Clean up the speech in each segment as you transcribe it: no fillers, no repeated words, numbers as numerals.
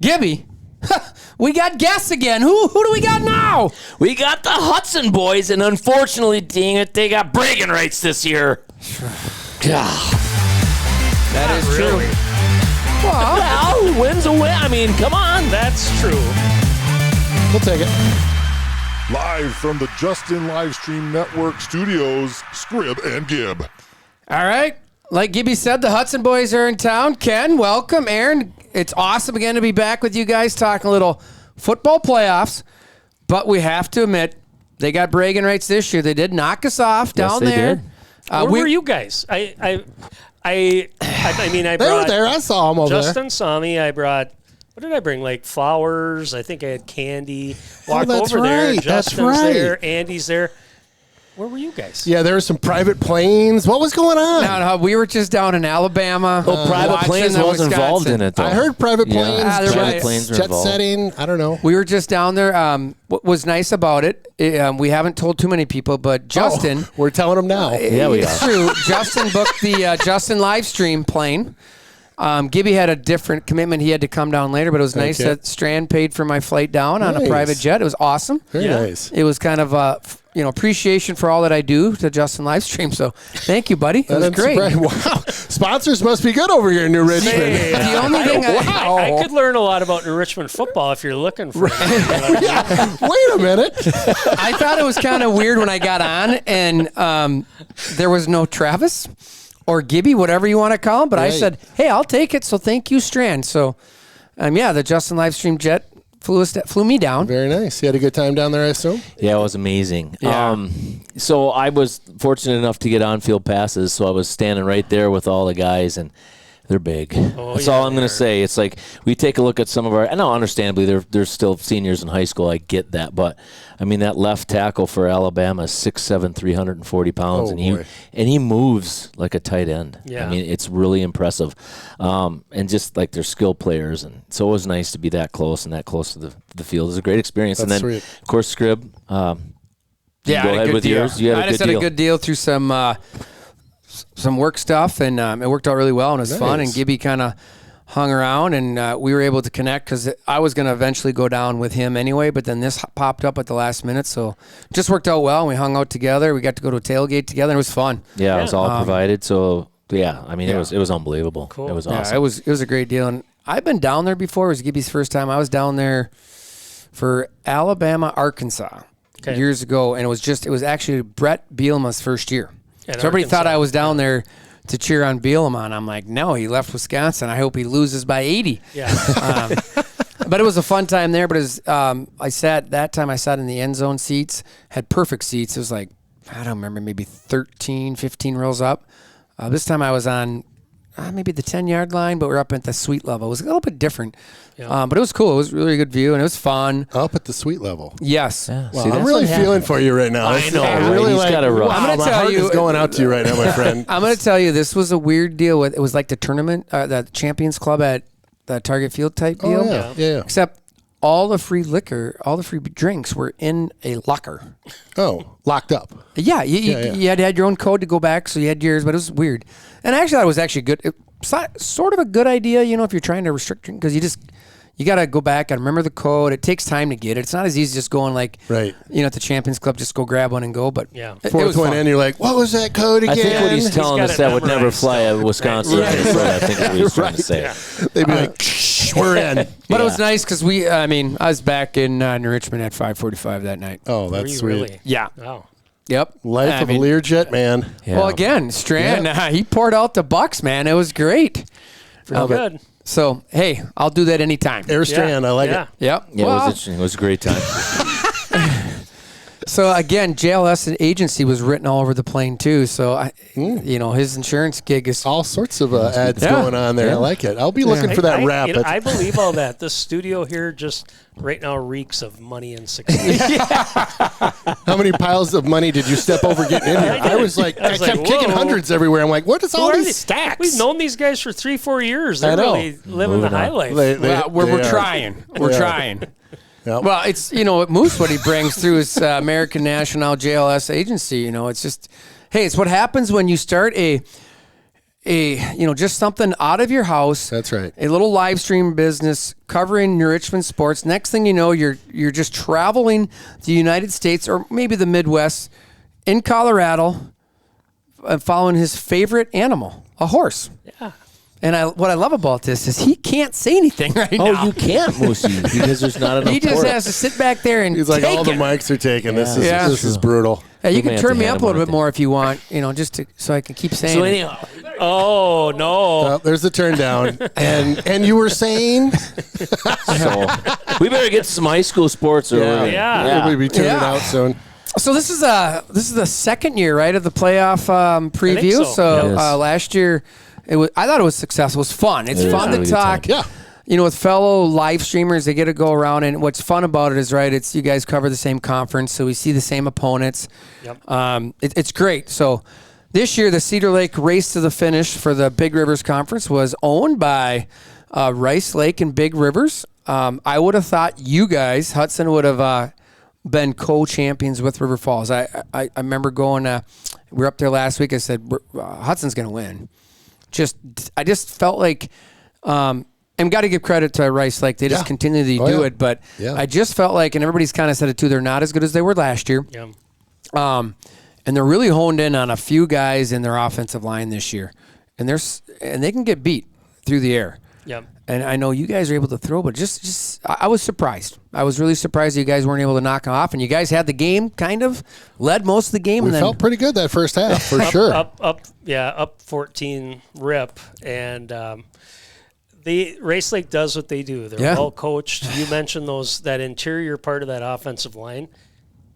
Gibby, we got guests again. Who do we got now? We got the Hudson boys, and unfortunately, dang it, they got bragging rights this year. That is really. true. Well, Wins a win. I mean, come on. That's true. We'll take it. Live from the Justin Livestream Network studios, Scrib and Gib. all right. Like Gibby said, the Hudson boys are in town. Ken, welcome. Aaron, it's awesome again to be back with you guys talking a little football playoffs. But we have to admit, they got bragging rights this year. They did knock us off down they there. did. Where were you guys? I mean, I They were brought there. I saw them over Justin saw me. I brought. What did I bring? Like flowers. I think I had candy. Walk that's over there. right. That's Justin's right. there. Andy's there. Where were you guys? there. Yeah, there were some private planes. What was going on? No, we were just down in Alabama. Private watching planes the was involved Wisconsin. in it, though. I heard private Yeah. planes, Ah, they're jets, right. Planes were jet involved. setting. I don't know. We were just down there. What was nice about it, we haven't told too many people, but Justin. Oh, we're telling them now. Yeah, we It's are. true. Justin booked the Justin live stream plane. Gibby had a different commitment. He had to come down later, but it was nice Okay. that Strand paid for my flight down on a Nice. private jet. It was awesome. Very Yeah. nice. It was kind of appreciation for all that I do to Justin live stream. So thank you, buddy. It was I'm great. surprised. Wow. Sponsors must be good over here in New Richmond. The only thing I could learn a lot about New Richmond football if you're looking for it. Wait a minute. I thought it was kind of weird when I got on and there was no Travis or Gibby, whatever you want to call him. But I Right. said, hey, I'll take it. So thank you, Strand. So, the Justin Livestream jet flew me down. Very nice. You had a good time down there, I assume? Yeah, it was amazing. Yeah. So I was fortunate enough to get on-field passes, so I was standing right there with all the guys, and they're big. That's all I'm going to say. It's like we take a look at some of our – I know, understandably, they're still seniors in high school. I get that. But, I mean, that left tackle for Alabama is 6'7", 340 pounds, Oh, and boy. he moves like a tight end. Yeah. I mean, it's really impressive. And just like they're skilled players. And so it was nice to be that close and that close to the field. It was a great experience. That's and then, sweet. of course, Scrib, Yeah, go I had a ahead good with deal. yours. You had I a just good had deal. a good deal through some work stuff, and it worked out really well, and it was fun. And Nice. Gibby kind of hung around, and we were able to connect because I was going to eventually go down with him anyway, but then this popped up at the last minute, so it just worked out well. And we hung out together. We got to go to a tailgate together, and it was fun. Yeah, it was all Um, provided. So yeah, I mean, it was unbelievable. Cool. It was Yeah, awesome. it was a great deal, and I've been down there before. It was Gibby's first time. I was down there for Alabama, Arkansas years ago, and it was actually Brett Bielema's first year. At So everybody thought Arkansas. I was down there to cheer on Bielema, and I'm like, no, he left Wisconsin. I hope he loses by 80. Yeah. But it was a fun time there. But I sat in the end zone seats, had perfect seats. It was like, I don't remember, maybe 13, 15 rows up. This time I was on maybe the 10-yard line, but we're up at the suite level. It was a little bit different. Yeah. But it was cool. It was a really good view, and it was fun. Up at the suite level. Yes. Yeah, Wow, see, I'm that's really what feeling happened. for you right now. I know, I'm right? really He's like, got a rough. wow, I'm gonna my tell heart you- is going out to you right now, my friend. I'm going to tell you, this was a weird deal. It was like the tournament, the Champions Club at the Target Field type deal. Oh, yeah. Except all the free liquor, all the free drinks were in a locker. Oh, locked up. Yeah, Yeah. you had to have your own code to go back, so you had yours, but it was weird. And I actually thought it was actually good. Sort of a good idea, if you're trying to restrict drink, because you got to go back and remember the code. It takes time to get it. It's not as easy as just going like, Right. at the Champions Club, just go grab one and go. But Yeah. it Fourth was one fun. in, you're like, what was that code again? I think what he's telling got us it that would never memorized fly at still. Wisconsin. Right. I think that's what he's trying to say. Yeah. They'd be like, shh, we're in. But it was nice because I was back in New Richmond at 5:45 that night. Oh, Were that's you sweet. really? Yeah. Wow. Yep. Life of a Learjet, man. Yeah. Well, again, Strand, he poured out the bucks, man. It was great. Pretty good. So, hey, I'll do that anytime. Air Strand, I like yeah. it. Yep. Yeah, it Well, was interesting. It was a great time. so, again, JLS agency was written all over the plane, too. So, his insurance gig is All sorts of ads Yeah. going on there. I like it. I'll be looking for that wrap. I believe all that. The studio here just right now reeks of money and success. How many piles of money did you step over getting in here? I was like, I kept kicking whoa. hundreds everywhere. I'm like, what is all Who are these they? stacks? We've known these guys for 3-4 years. They're I know. really living the high life. we're trying. We're They are. trying. Yep. Well, it's, Moose, what he brings through his American National JLS agency, it's just, hey, it's what happens when you start just something out of your house. That's right. A little live stream business covering New Richmond sports. Next thing you know, you're just traveling the United States or maybe the Midwest in Colorado, following his favorite animal, a horse. Yeah. And what I love about this is he can't say anything right now. Oh, you can't, Moosey, because there's not enough He just pork. has to sit back there and He's like, take all the it. mics are taken. Yeah. This is brutal. Yeah, you We may can have turn to me hand up him a little one bit of more if you want, just so I can keep saying So it. anyhow, Oh, no. There's the turn down. and you were saying? so we better get to some high school sports. Or we're gonna- Yeah. We'll be turning Yeah. out soon. So this is the second year, right, of the playoff preview. so. Yes. Last year, I thought it was successful. It was fun. It's It is fun a to really good talk. time. Yeah. With fellow live streamers, they get to go around, and what's fun about it is, right, it's you guys cover the same conference, so we see the same opponents. Yep. It's great. So this year, the Cedar Lake race to the finish for the Big Rivers Conference was owned by Rice Lake and Big Rivers. I would have thought you guys, Hudson, would have been co-champions with River Falls. I remember going. We were up there last week. I said Hudson's going to win. I just felt like, and got to give credit to Rice Lake. They just continually do it. But I just felt like, and everybody's kind of said it too, they're not as good as they were last year. Yeah. And they're really honed in on a few guys in their offensive line this year, and they can get beat through the air. Yeah. And I know you guys are able to throw, but I was surprised. I was really surprised that you guys weren't able to knock them off. And you guys had the game, kind of led most of the game. We and then felt pretty good that first half, for sure. Up 14 rip. And the Race Lake does what they do. They're well coached. You mentioned that interior part of that offensive line.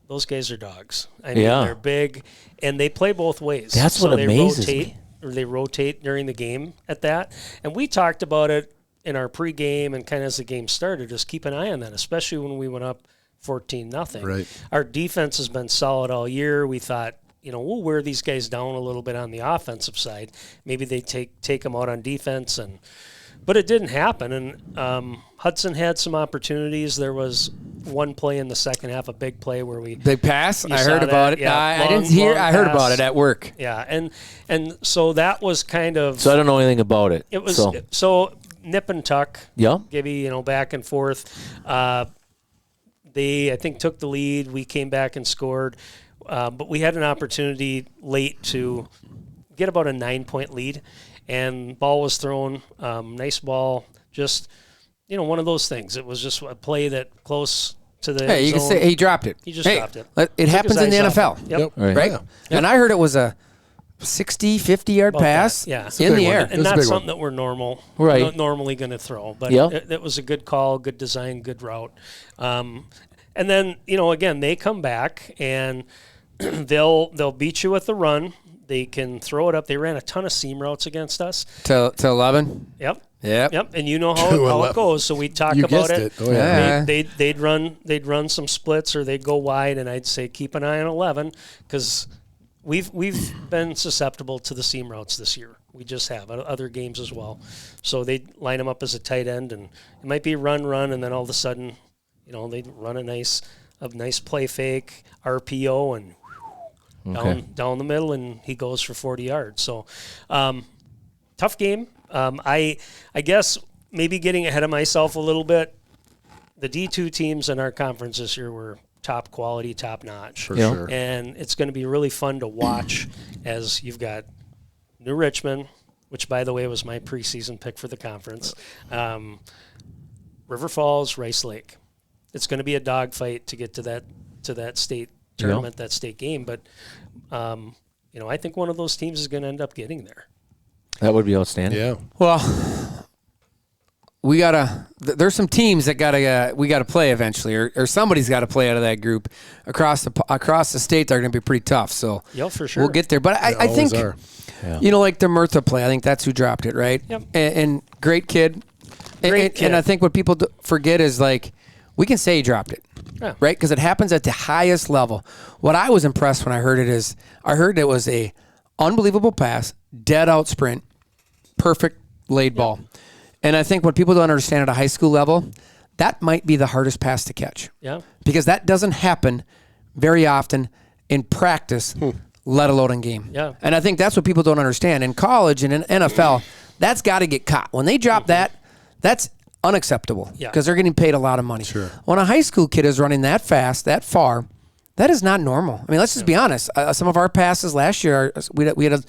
Those guys are dogs. I mean, they're big, and they play both ways. That's what amazes me. They rotate during the game at that. And we talked about it in our pregame and kind of as the game started, just keep an eye on that, especially when we went up 14-0. Right. Our defense has been solid all year. We thought, we'll wear these guys down a little bit on the offensive side. Maybe they take them out on defense, but it didn't happen. And Hudson had some opportunities. There was one play in the second half, a big play where they pass. I heard that? about it. Yeah, I didn't hear. I heard about it at work. Yeah, and so that was kind of. So I don't know anything about it. It was so nip and tuck. Yeah. Gibby, back and forth. They, I think, took the lead. We came back and scored, but we had an opportunity late to get about a 9-point lead, and ball was thrown. Nice ball, just one of those things. It was just a play that close to the Hey, you can say he dropped it. He just dropped it. It happens in the NFL. Yep. Right. Yeah. And I heard it was a 60, 50-yard About pass that, yeah. in the air. And not something that we're normally going to throw. But it was a good call, good design, good route. And then, again, they come back and they'll beat you with the run. They can throw it up. They ran a ton of seam routes against us. To 11? Yep. Yep. And you know how it goes. So we talk about it. Oh, yeah. They'd run some splits or they'd go wide, and I'd say keep an eye on 11 because we've been susceptible to the seam routes this year. We just have other games as well. So they'd line them up as a tight end, and it might be run, and then all of a sudden, they'd run a nice play fake, RPO, and down the middle, and he goes for 40 yards. So tough game. I guess maybe getting ahead of myself a little bit, the D2 teams in our conference this year were top quality, top notch. For sure. And it's going to be really fun to watch as you've got New Richmond, which, by the way, was my preseason pick for the conference, River Falls, Rice Lake. It's going to be a dogfight to get to that state tournament, that state game. But, I think one of those teams is going to end up getting there. That would be outstanding. Yeah. Well, there's some teams that we gotta play eventually, or somebody's got to play out of that group across the state. They're going to be pretty tough. So yeah, for sure, we'll get there. But I think, like the Murtha play, I think that's who dropped it, right? Yep. And great kid. And I think what people forget is we can say he dropped it, right? Because it happens at the highest level. What I was impressed when I heard it is it was a unbelievable pass, dead out sprint, perfect laid ball. And I think what people don't understand at a high school level, that might be the hardest pass to catch. Yeah. Because that doesn't happen very often in practice let alone in game. Yeah. And I think that's what people don't understand. In college and in NFL, that's got to get caught. When they drop that, that's unacceptable Yeah. because they're getting paid a lot of money. Sure. When a high school kid is running that fast, that far, that is not normal. I mean, let's just be honest. Some of our passes last year, we had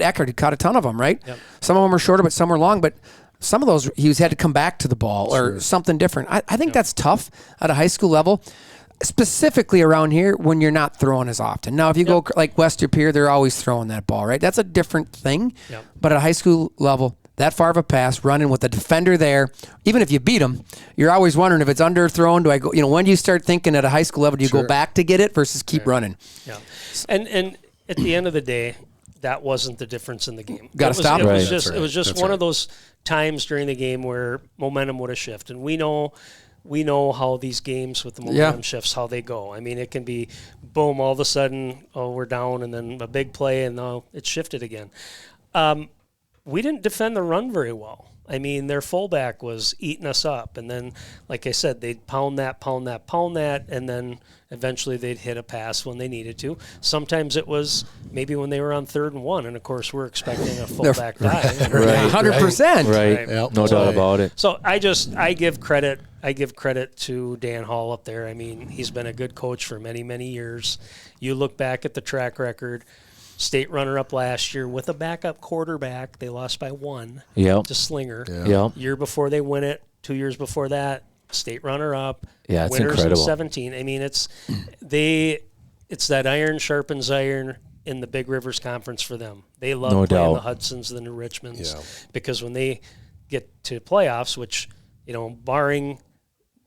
Eckert who caught a ton of them, right? Yep. Some of them were shorter, but some were long. But some of those, he had to come back to the ball or something different. I think that's tough at a high school level, specifically around here when you're not throwing as often. Now, if you go like West Pier, they're always throwing that ball, right? That's a different thing. Yep. But at a high school level, that far of a pass, running with a defender there, even if you beat him, you're always wondering if it's underthrown. Do I go? When do you start thinking at a high school level, do you go back to get it versus keep running? Yeah, and at the end of the day, that wasn't the difference in the game. Got to stop it. It was just one of those times during the game where momentum would have shifted, and we know how these games with the momentum shifts, how they go. I mean, it can be boom, all of a sudden, we're down, and then a big play, and now it's shifted again. We didn't defend the run very well. I mean, their fullback was eating us up. And then, like I said, they'd pound that, and then eventually they'd hit a pass when they needed to. Sometimes it was maybe when they were on 3rd and 1, and, of course, we're expecting a fullback dive. 100%. Right. Yep. No doubt about it. So I give credit to Dan Hall up there. I mean, he's been a good coach for many, many years. You look back at the track record. State runner-up last year with a backup quarterback. They lost by 1 to Slinger. Yeah. Year before they win it, 2 years before that, state runner-up. Yeah, it's winners incredible. in 17. I mean, it's that iron sharpens iron in the Big Rivers Conference for them. They love playing the Hudsons, the New Richmonds, because when they get to playoffs, which, barring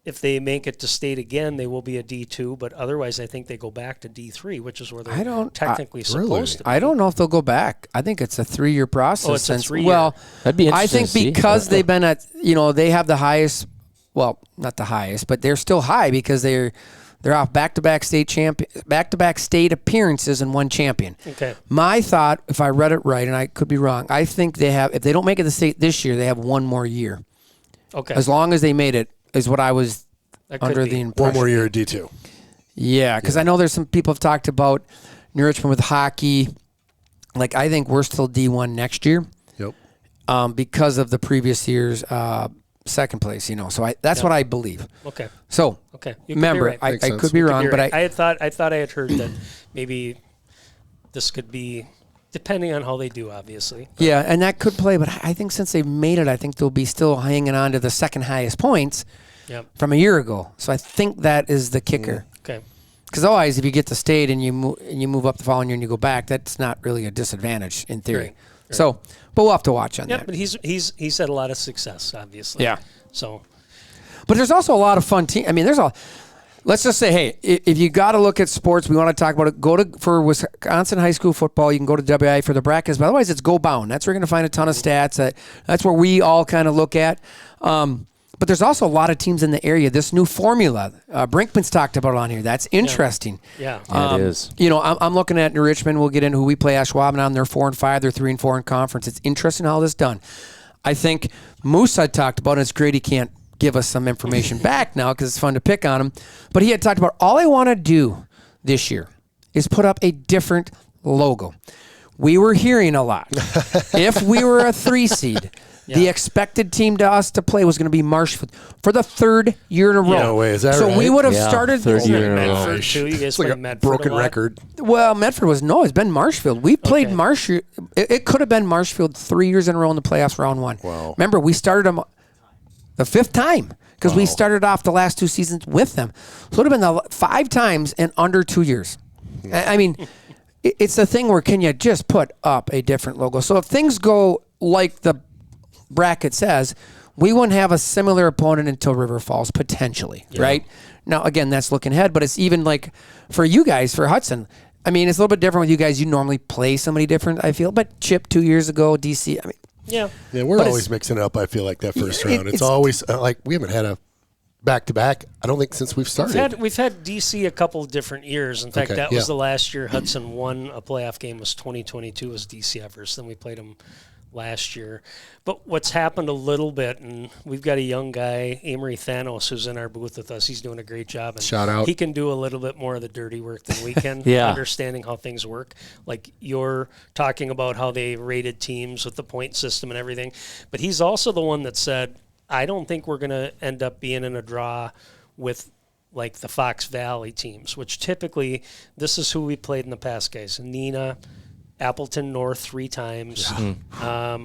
if they make it to state again, they will be a D2, but otherwise I think they go back to D3, which is where they're technically supposed to be. I don't know if they'll go back. I think it's a 3-year process. Oh, it's a 3-year. Well, that'd be I interesting think because they've been at, they have the highest, well, not the highest, but they're still high because they're off back-to-back state appearances and one champion. Okay. My thought, if I read it right, and I could be wrong, I think if they don't make it to state this year, they have one more year. Okay. As long as they made it, is what I was under the impression. One more year at D2. Yeah, because I know there's some people have talked about New Richmond with hockey. Like, I think we're still D1 next year. Yep. Because of the previous year's second place, So that's what I believe. Okay. So, okay. remember, I I could be wrong, but I thought I had heard that maybe this could be, depending on how they do, obviously. Yeah, and that could play, but I think since they've made it, I think they'll be still hanging on to the second highest points from a year ago. So I think that is the kicker. Okay. Because otherwise, if you get to state and you move up the following year and you go back, that's not really a disadvantage in theory. Right. So, but we'll have to watch on Yeah, that. but he's had a lot of success, obviously. Yeah. So, but there's also a lot of fun teams. I mean, let's just say, hey, if you got to look at sports, we want to talk about it. For Wisconsin high school football, you can go to WI for the brackets. But otherwise, it's Go Bound. That's where you're going to find a ton of stats. That's where we all kind of look at. But there's also a lot of teams in the area. This new formula, Brinkman's talked about it on here. That's interesting. Yeah, it is. I'm looking at New Richmond. We'll get into who we play Ashwaubenon. They're 4-5. They're 3-4 in conference. It's interesting how this is done. I think Moose had talked about it. It's great he can't give us some information back now because it's fun to pick on him. But he had talked about all I want to do this year is put up a different logo. We were hearing a lot. If we were a 3 seed, the expected team to us to play was going to be Marshfield for the 3rd year in a row. No way, is that so right? we would have started 3rd year in a row. Medford too. You guys It's like played a Medford broken a lot? record. Well, Medford it's been Marshfield. We played Marshfield. It could have been Marshfield 3 years in a row in the playoffs, round 1. Wow. Remember, we started them the 5th time because we started off the last 2 seasons with them. So it would have been 5 times in under 2 years. I mean, it's the thing where can you just put up a different logo? So if things go like the bracket says, we wouldn't have a similar opponent until River Falls, potentially, right? Now, again, that's looking ahead, but it's even like for you guys, for Hudson, I mean, it's a little bit different with you guys. You normally play somebody different, I feel, but Chip 2 years ago, DC, I mean. Yeah. Yeah, we're always mixing it up, I feel like, that first round. It's always, like, we haven't had a back-to-back, I don't think, since we've started. We've had DC a couple of different years. In fact, that was the last year Hudson won a playoff game. Was 2022 was DC Everest. Then we played them last year. But what's happened a little bit, and we've got a young guy, Amory Thanos, who's in our booth with us. He's doing a great job. And Shout out. He can do a little bit more of the dirty work than we can, Yeah. understanding how things work. Like you're talking about how they rated teams with the point system and everything. But he's also the one that said, I don't think we're going to end up being in a draw with like the Fox Valley teams, which typically this is who we played in the past, guys. Neenah, Appleton North 3 times. Yeah.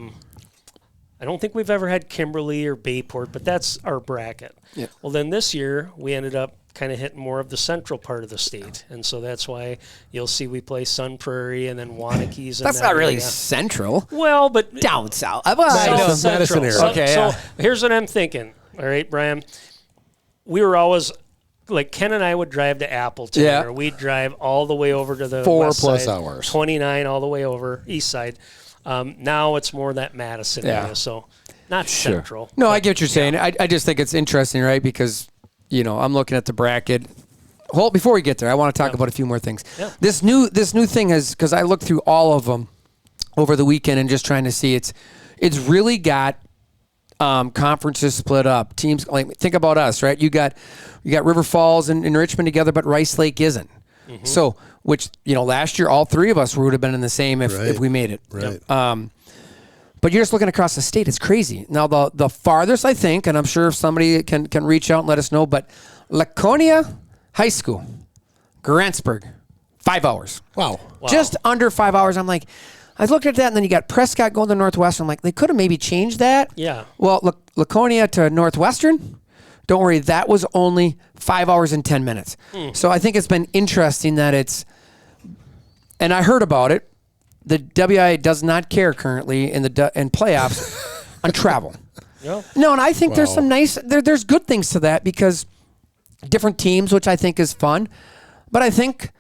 I don't think we've ever had Kimberly or Bayport, but that's our bracket. Yeah. Well, then this year we ended up kind of hitting more of the central part of the state, and so that's why you'll see we play Sun Prairie and then Wanake's. That's not really central. Well, but Down south. Well, Madison area. So, Okay, so yeah. here's what I'm thinking. All right, Brian. We were always like Ken and I would drive to Appleton, Yeah. or we'd drive all the way over to the 4+ west side, hours. 29 all the way over east side. Now it's more that Madison Yeah. area, so not central. No, I get what you're saying. I just think it's interesting, right? Because, I'm looking at the bracket. Before we get there, I want to talk about a few more things. Yeah. This new thing has, because I looked through all of them over the weekend and just trying to see, it's really got conferences split up. Teams, like, think about us, right? You got River Falls and Richmond together, but Rice Lake isn't. Mm-hmm. So, which, last year, all 3 of us would have been in the same if we made it. Right. But you're just looking across the state. It's crazy. Now, the farthest, I think, and I'm sure if somebody can reach out and let us know, but Laconia High School, Grantsburg, 5 hours. Wow. Just under 5 hours. I'm like, I looked at that, and then you got Prescott going to Northwestern. I'm like, they could have maybe changed that. Yeah. Well, Laconia to Northwestern, don't worry, that was only 5 hours and 10 minutes. So I think it's been interesting that and I heard about it. The WIA does not care currently in playoffs on travel. Yeah. No, and I think there's some there's good things to that because different teams, which I think is fun. But I think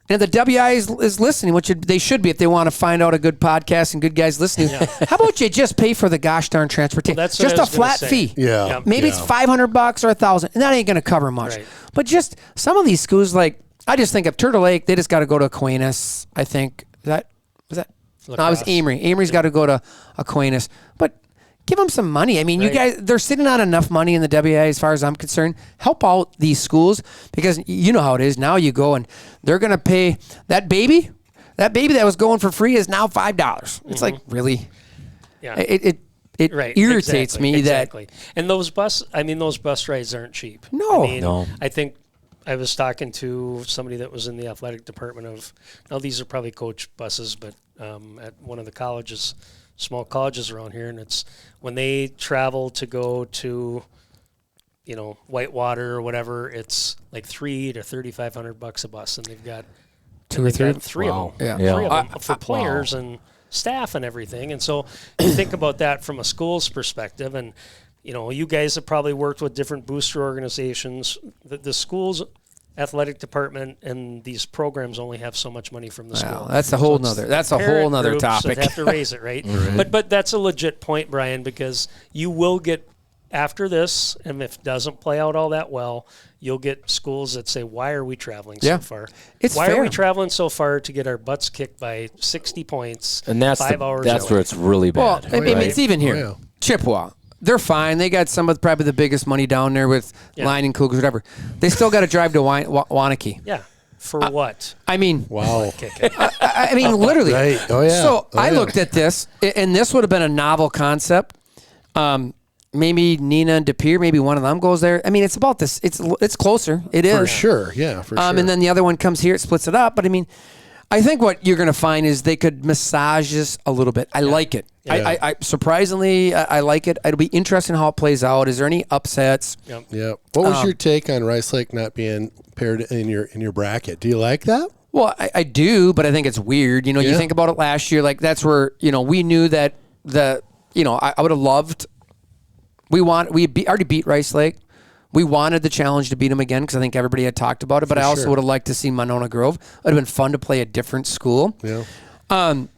the WIA is listening, which they should be if they want to find out a good podcast and good guys listening. Yeah. How about you just pay for the gosh darn transportation? Well, that's what just I a was gonna flat say. fee. Yeah. Yep. Maybe it's $500 or $1,000, and that ain't going to cover much. Right. But just some of these schools, like I just think of Turtle Lake, they just got to go to Aquinas. I think was that. No, it was Lacrosse. Amory. Amory's got to go to Aquinas, but give them some money. I mean, you Right. guys, they're sitting on enough money in the WIA as far as I'm concerned. Help out these schools because you know how it is. Now you go and they're going to pay that baby that was going for free is now $5. It's like, really? Yeah. It Right. irritates me exactly. And those bus rides aren't cheap. No. I mean, No. I think I was talking to somebody that was in the athletic department now these are probably coach buses, but at one of the small colleges around here, and it's when they travel to go to, Whitewater or whatever, it's like $300 to $3,500 a bus, and they've got Two or three? three Wow. of them, Yeah. three of them for players and staff and everything. And so you think about that from a school's perspective, and you guys have probably worked with different booster organizations. The school's athletic department and these programs only have so much money from the school. Wow, that's a whole nother. That's a whole nother Parent groups that topic. have to raise it, right? But that's a legit point, Brian, because you will get after this, and if it doesn't play out all that well, you'll get schools that say, "Why are we traveling Yeah. so far? Why are we traveling so far to get our butts kicked by 60 points?" And that's 5 hours that's away? where it's really Well, bad. I mean, right? it's even here. Oh, yeah. Chippewa. They're fine. They got some of probably the biggest money down there with Line and Cougars, whatever. They still got to drive to Wanakee. Yeah. For what? I mean, Wow. I mean, literally. Right. Oh, yeah. So Oh, I yeah. looked at this, and this would have been a novel concept. Maybe Neenah and De Pere, maybe one of them goes there. I mean, it's about this. It's closer. It is. For sure. Yeah, for sure. And then the other one comes here. It splits it up. But I mean, I think what you're going to find is they could massage this a little bit. I like it. Yeah. I surprisingly, I like it. It'll be interesting how it plays out. Is there any upsets? Yep. Yeah. What was your take on Rice Lake not being paired in your bracket? Do you like that? Well, I do, but I think it's weird. You Yeah. think about it last year. Like that's where we knew that I would have loved. We already beat Rice Lake. We wanted the challenge to beat them again because I think everybody had talked about it. But I also sure. would have liked to see Monona Grove. It would have been fun to play a different school. Yeah. But it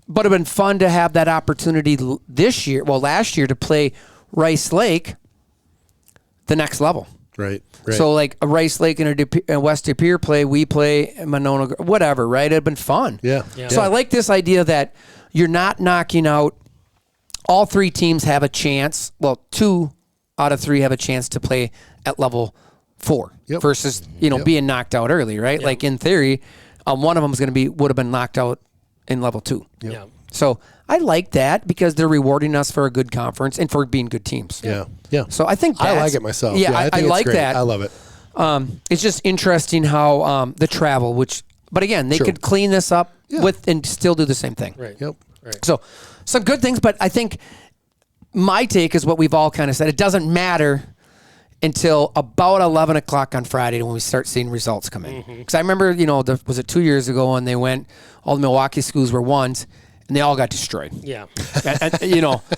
would have been fun to have that opportunity last year to play Rice Lake the next level. Right. So like a Rice Lake and a West De Pere play, we play Monona, whatever, right? It'd been fun. Yeah. Yeah. So I like this idea that you're not knocking out all three teams have a chance. Well, 2 out of 3 have a chance to play at level 4 versus being knocked out early, right? Like in theory, one of them would have been knocked out in level 2. Yeah. So I like that because they're rewarding us for a good conference and for being good teams. Yeah. So I think I like it myself. Yeah, I I think like it's great. that. I love it. It's just interesting how the travel, but again, they could clean this up with and still do the same thing. Right. Yep. Right. So some good things, but I think my take is what we've all kind of said. It doesn't matter until about 11 o'clock on Friday when we start seeing results come in. Because I remember, was it 2 years ago when they went, all the Milwaukee schools were ones, and they all got destroyed. Yeah. and,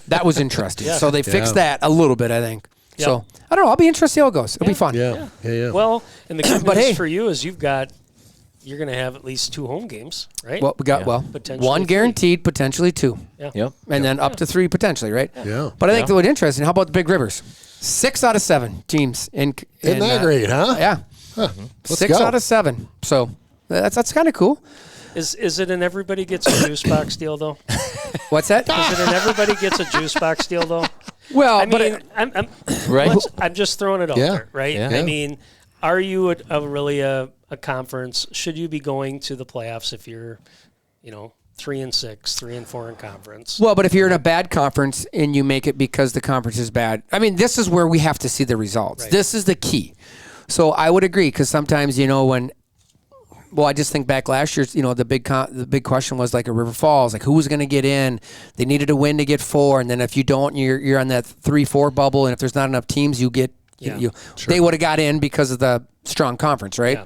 that was interesting. Yeah. So they fixed that a little bit, I think. Yep. So I don't know. I'll be interested to see how it goes. It'll be fun. Yeah. Well, and the good But news hey. for you is you're going to have at least 2 home games, right? Well, we got Potentially 1 3. guaranteed, potentially 2. Yeah. Yep. And then up to 3 potentially, right? Yeah. But I think that would be interesting. How about the Big Rivers? 6 out of 7 teams Isn't that great, huh? Yeah. Let's 6 go. out of 7. So that's kind of cool. Is it an everybody gets a juice box deal though? What's that? Is it an everybody gets a juice box deal though? Well, I mean, Right. I'm just throwing it out Yeah. there, right? Yeah. I mean, are you really a conference? Should you be going to the playoffs if you're, 3-6, 3-4 in conference? well, but if you're in a bad conference and you make it because the conference is bad, I mean, this is where we have to see the results. Right. This is the key. So I would agree because sometimes, I just think back last year, the big question was like a River Falls, like who was going to get in? They needed a win to get 4, and then if you don't, you're on that 3-4 bubble, and if there's not enough teams, you get they would have got in because of the strong conference, right? Yeah.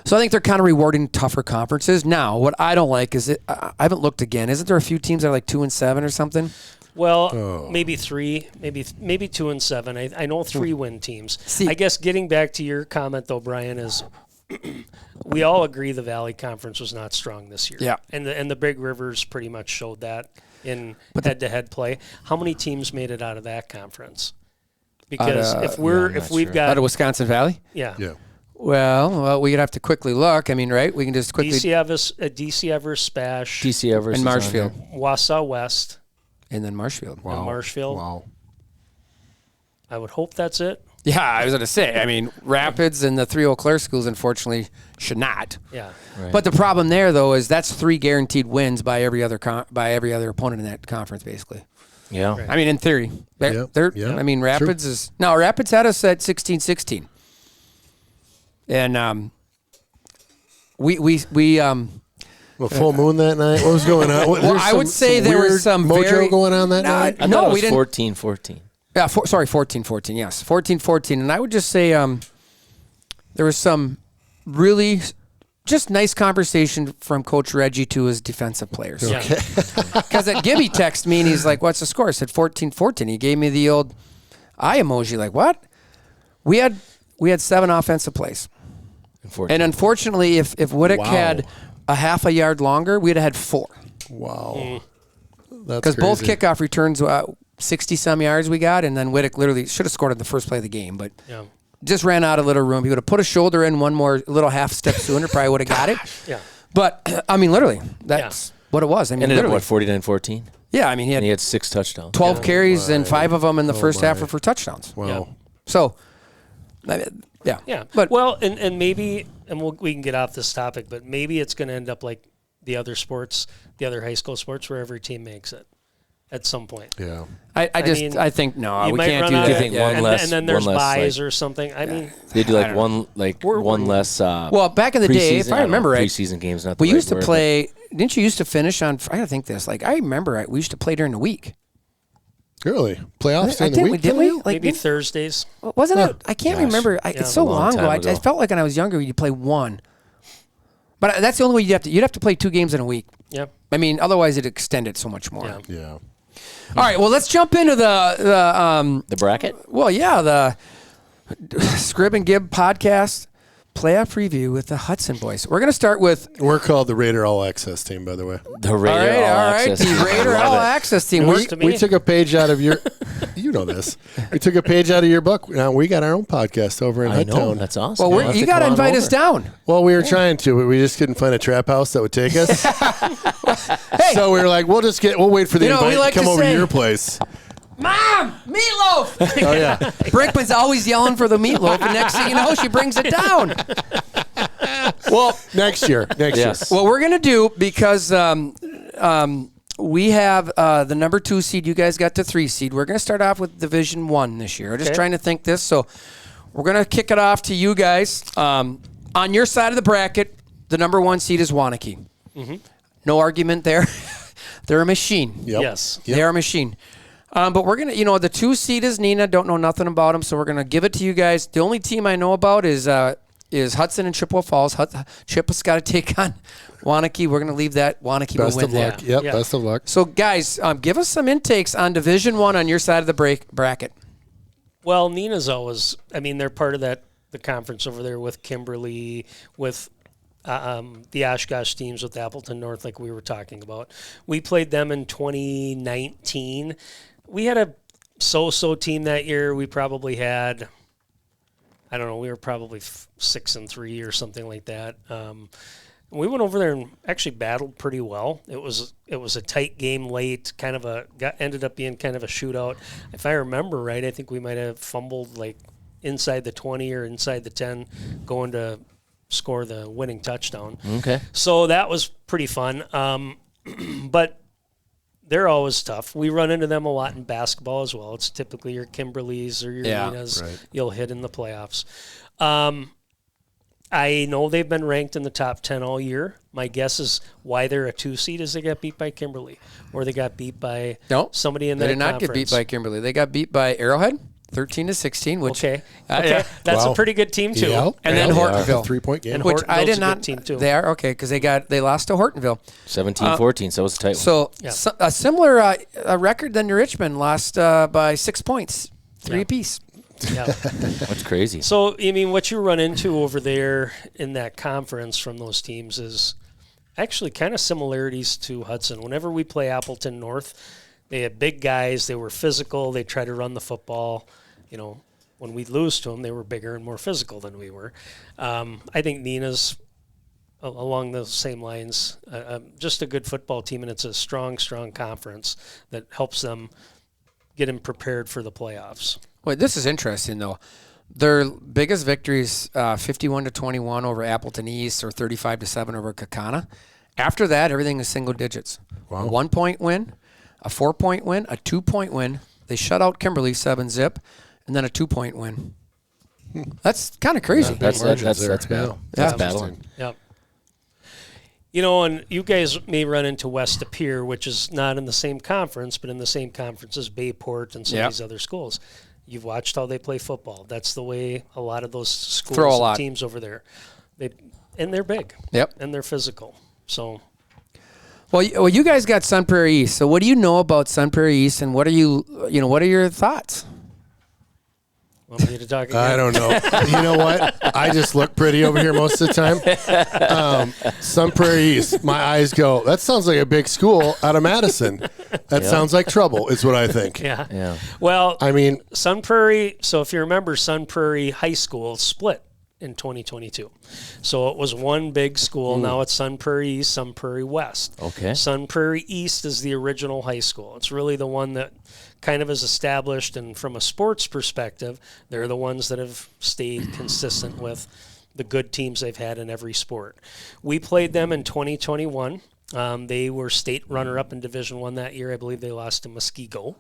So I think they're kind of rewarding tougher conferences. Now, what I don't like is I haven't looked again. Isn't there a few teams that are like 2-7 or something? Well, maybe 3, maybe 2-7. I know 3 win teams. See- I guess getting back to your comment though, Brian, is we all agree the Valley Conference was not strong this year. Yeah. And the Big Rivers pretty much showed that in head-to-head play. How many teams made it out of that conference? Because if we've sure. got Out of Wisconsin Valley? yeah. Well, we'd have to quickly look. I mean, right? We can just quickly. DC Everest, Spash, DC Everest and is on Marshfield. there. Wausau West, And then Marshfield. and Marshfield. Wow. I would hope that's it. Yeah, I was going to say. I mean, Rapids and the 3 Eau Claire schools, unfortunately, should not. Yeah. Right. But the problem there, though, is that's 3 guaranteed wins by every other opponent in that conference, basically. Yeah. Right. I mean, in theory, Yeah. I mean, Rapids Rapids had us at 16-16, and we Well, full moon that night. What was going on? Well, I would say there was weird some mojo very- going on that night. I No, thought it we was didn't. 14-14. Yeah, 14-14, yes. 14-14. And I would just say there was some really just nice conversation from Coach Reggie to his defensive players. Yeah. Because Gibby texted me and he's like, what's the score? I said 14-14. He gave me the old eye emoji, like, what? We had 7 offensive plays. And unfortunately, if Whittick Wow. had a half a yard longer, we'd have had 4. Wow. That's Because both crazy. kickoff returns, 60-some yards we got, and then Whittick literally should have scored at the first play of the game, but Yeah. just ran out of little room. He would have put a shoulder in one more little half step sooner, probably would have got it. Yeah. But, I mean, literally, that's what it was. I mean, Ended up, literally. what, 49-14? Yeah, I mean, he And he had had 6 touchdowns. 12 carries, and 5 of them in the first half my. were for touchdowns. Wow. So, I mean, yeah. Yeah. But, well, and maybe, and we can get off this topic, but maybe it's going to end up like the other sports, the other high school sports, where every team makes it at some point. Yeah. I mean, think, no, You we might can't run do out that. Do you think Yeah. one and, less- and then there's one less, buys like- or something. I mean, They do I like don't one one less. Well, back in the day, if preseason- I remember don't know, right, preseason games. Not the we right used to word, play. Didn't you used to finish on? I gotta think this. Like I remember, we used to play during the week. Really? Playoffs I during the think we week? did. We maybe didn't- Thursdays. wasn't it? I can't Gosh. remember. Yeah, It's so a long long ago. time I ago. felt like when I was younger, you'd play one. But that's the only way you'd have to play 2 games in a week. Yeah. I mean, otherwise it'd extend it so much more. Yeah. Yeah. All right. Well, let's jump into The bracket. the Scrib and Gib podcast. playoff preview with the Hudson boys. We're going to start with. We're called the Raider All Access team, by the way. The Raider All Access the team. Raider All Access team. We took a page out of your. You know this. We took a page out of your book. Now we got our own podcast over in I know. Hudtown. That's awesome. Well, you got to invite us down. Well, we were trying to, but we just couldn't find a trap house that would take us. So we were like, we'll wait for the invite to come over to your place. Mom, meatloaf! Oh, yeah. Brinkman's always yelling for the meatloaf, and next thing you know, she brings it down. Well, Next year. Yes. what we're going to do, because we have the number 2 seed, you guys got the 3 seed. We're going to start off with Division 1 this year. We're just trying to think this. So we're going to kick it off to you guys. On your side of the bracket, the number 1 seed is Wanakee. Mm-hmm. No argument there. They're a machine. Yep. Yes. They are a machine. But we're going to, the 2 seed is Neenah. Don't know nothing about them, so we're going to give it to you guys. The only team I know about is Hudson and Chippewa Falls. Chippewa's got to take on Wanakee. We're going to leave that. Wanakee will Best win of luck. that. Yep, Yeah. best of luck. So, guys, give us some intakes on Division 1 on your side of the bracket. Well, Neenah's always, they're part of the conference over there with Kimberly, with the Oshkosh teams, with Appleton North, like we were talking about. We played them in 2019. We had a so-so team that year. We probably had, I don't know, we were probably 6-3 or something like that. We went over there and actually battled pretty well. It was a tight game late, ended up being kind of a shootout. If I remember right, I think we might have fumbled like inside the 20 or inside the 10, going to score the winning touchdown. Okay. So that was pretty fun. But they're always tough. We run into them a lot in basketball as well. It's typically your Kimberleys or your Neenahs you'll hit in the playoffs. I know they've been ranked in the top 10 all year. My guess is why they're a 2 seed is they got beat by Kimberly, or they got beat by somebody in that They did not conference. get beat by Kimberly. They got beat by Arrowhead, 13-16, which Okay. That's a pretty good team too. Yeah. and then Yeah. Hortonville. 3-point game. And Which I did Hortonville's a not. good team too. They are okay because they lost to Hortonville. 17-14, so it was a tight one. So Yeah. a similar record than Richmond, lost by 6 points, 3 Yeah. apiece. Yeah. That's crazy. So, what you run into over there in that conference from those teams is actually kind of similarities to Hudson. Whenever we play Appleton North, they had big guys. They were physical. They tried to run the football. When we lose to them, they were bigger and more physical than we were. I think Neenah's along those same lines, just a good football team, and it's a strong, strong conference that helps them get them prepared for the playoffs. Well, this is interesting though. Their biggest victories, 51-21 over Appleton East, or 35-7 over Kakana. After that, everything is single digits. Wow. A 1-point win, a 4-point win, a 2-point win. They shut out Kimberly 7-zip, and then a 2-point win. That's kind of crazy. That's margins there. battle. Yeah. That's battling. Yep. And you guys may run into West De Pere, which is not in the same conference, but in the same conference as Bayport and some of these other schools. You've watched how they play football. That's the way a lot of those schools and teams over there. They're big. Yep. And they're physical. So. Well, you guys got Sun Prairie East. So what do you know about Sun Prairie East, and what are what are your thoughts? Want me to talk again? I don't know. You know what? I just look pretty over here most of the time. Sun Prairie East, my eyes go, that sounds like a big school out of Madison. That sounds like trouble, is what I think. Yeah. Well, Sun Prairie, so if you remember, Sun Prairie High School split in 2022. So it was one big school. Now it's Sun Prairie East, Sun Prairie West. Okay. Sun Prairie East is the original high school. It's really the one that kind of is established, and from a sports perspective, they're the ones that have stayed consistent with the good teams they've had in every sport. We played them in 2021. They were state runner-up in Division I that year. I believe they lost to Muskego.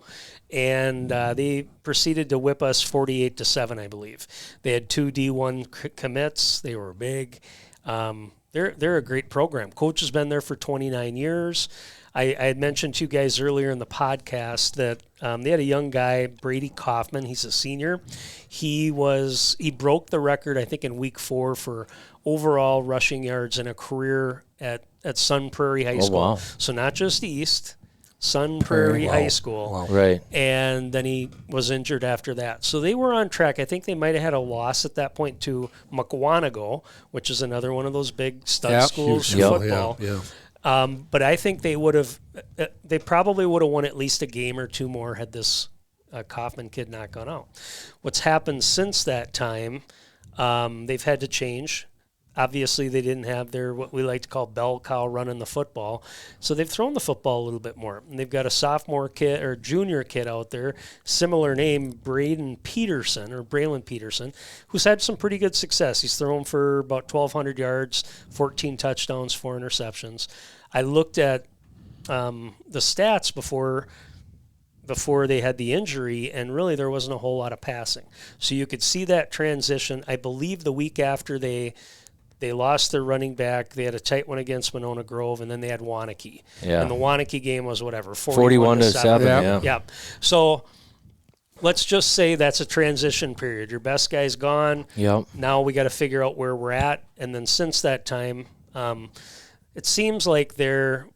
And they proceeded to whip us 48-7, I believe. They had 2 D1 commits. They were big. They're a great program. Coach has been there for 29 years. I had mentioned to you guys earlier in the podcast that they had a young guy, Brady Kaufman. He's a senior. He broke the record, I think, in week 4 for overall rushing yards in a career at Sun Prairie High School. Wow. So not just East, Sun Prairie Wow. High School. Wow. Right. And then he was injured after that. So they were on track. I think they might have had a loss at that point to Mukwonago, which is another one of those big stud schools for Huge. football. Yeah. But I think they probably would have won at least a game or two more had this Kaufman kid not gone out. What's happened since that time, they've had to change. Obviously, they didn't have their, what we like to call bell cow running the football. So they've thrown the football a little bit more. And they've got a sophomore kid or junior kid out there, similar name, Braylon Peterson, who's had some pretty good success. He's thrown for about 1,200 yards, 14 touchdowns, 4 interceptions. I looked at the stats before they had the injury, and really there wasn't a whole lot of passing. So you could see that transition. I believe the week after they lost their running back. They had a tight one against Monona Grove, and then they had Waunakee. Yeah. And the Waunakee game was 41 to 7. Yeah. So let's just say that's a transition period. Your best guy's gone. Yep. Now we got to figure out where we're at. And then since that time, it seems like they're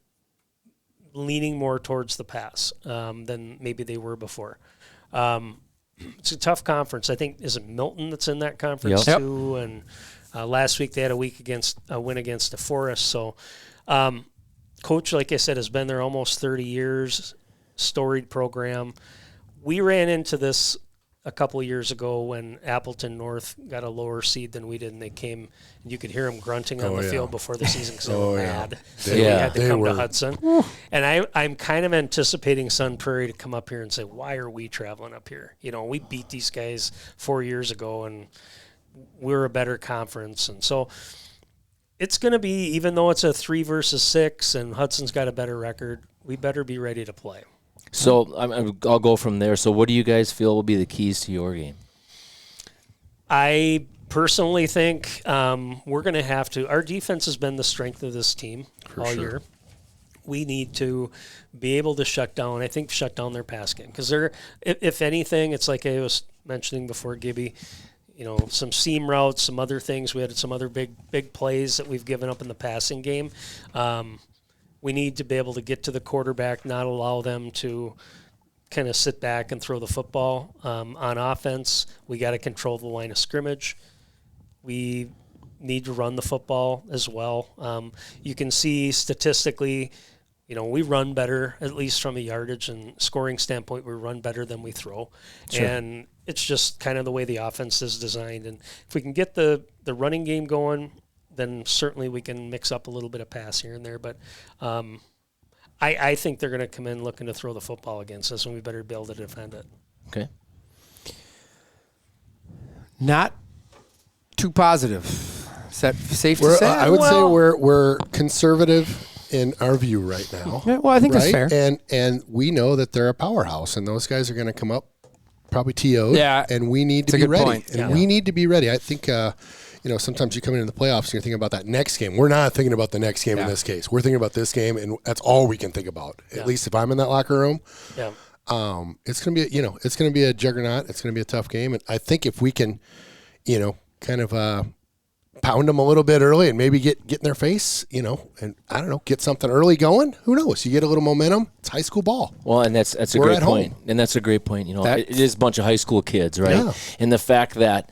leaning more towards the pass than maybe they were before. It's a tough conference. I think, is it Milton that's in that conference too? And last week they had a win against DeForest. So, Coach, like I said, has been there almost 30 years, storied program. We ran into this a couple of years ago when Appleton North got a lower seed than we did, and they came, and you could hear them grunting on the field before the season because they were mad. They had to come to Hudson. And I'm kind of anticipating Sun Prairie to come up here and say, why are we traveling up here? You know, we beat these guys 4 years ago, and we're a better conference. And so it's going to be, even though it's a 3 versus 6 and Hudson's got a better record, we better be ready to play. So I'll go from there. So what do you guys feel will be the keys to your game? I personally think we're going to have to – our defense has been the strength of this team all year. We need to be able to shut down their pass game. Because if anything, it's like I was mentioning before, Gibby, you know, some seam routes, some other things. We had some other big plays that we've given up in the passing game. We need to be able to get to the quarterback, not allow them to kind of sit back and throw the football. On offense, we got to control the line of scrimmage. We need to run the football as well. You can see statistically, you know, we run better, at least from a yardage and scoring standpoint, we run better than we throw. Sure. And it's just kind of the way the offense is designed. And if we can get the running game going, then certainly we can mix up a little bit of pass here and there. But I think they're going to come in looking to throw the football against us, and we better be able to defend it. Okay. Not too positive. Is that safe to say? I would say we're conservative in our view right now. Yeah, well, I think that's fair. And we know that they're a powerhouse, and those guys are going to come up probably TO'd. Yeah, and we need to be ready. Point. And we need to be ready. I think you know, sometimes you come into the playoffs and you're thinking about that next game. We're not thinking about the next game in this case. We're thinking about this game, and that's all we can think about. At least if I'm in that locker room. Yeah. It's gonna be it's gonna be a juggernaut. It's gonna be a tough game, and I think if we can, you know, kind of pound them a little bit early and maybe get in their face, you know, and I don't know, get something early going. Who knows? You get a little momentum. It's high school ball. Well, and that's a great point. And that's a great point. You know, it is a bunch of high school kids, right? Yeah. And the fact that,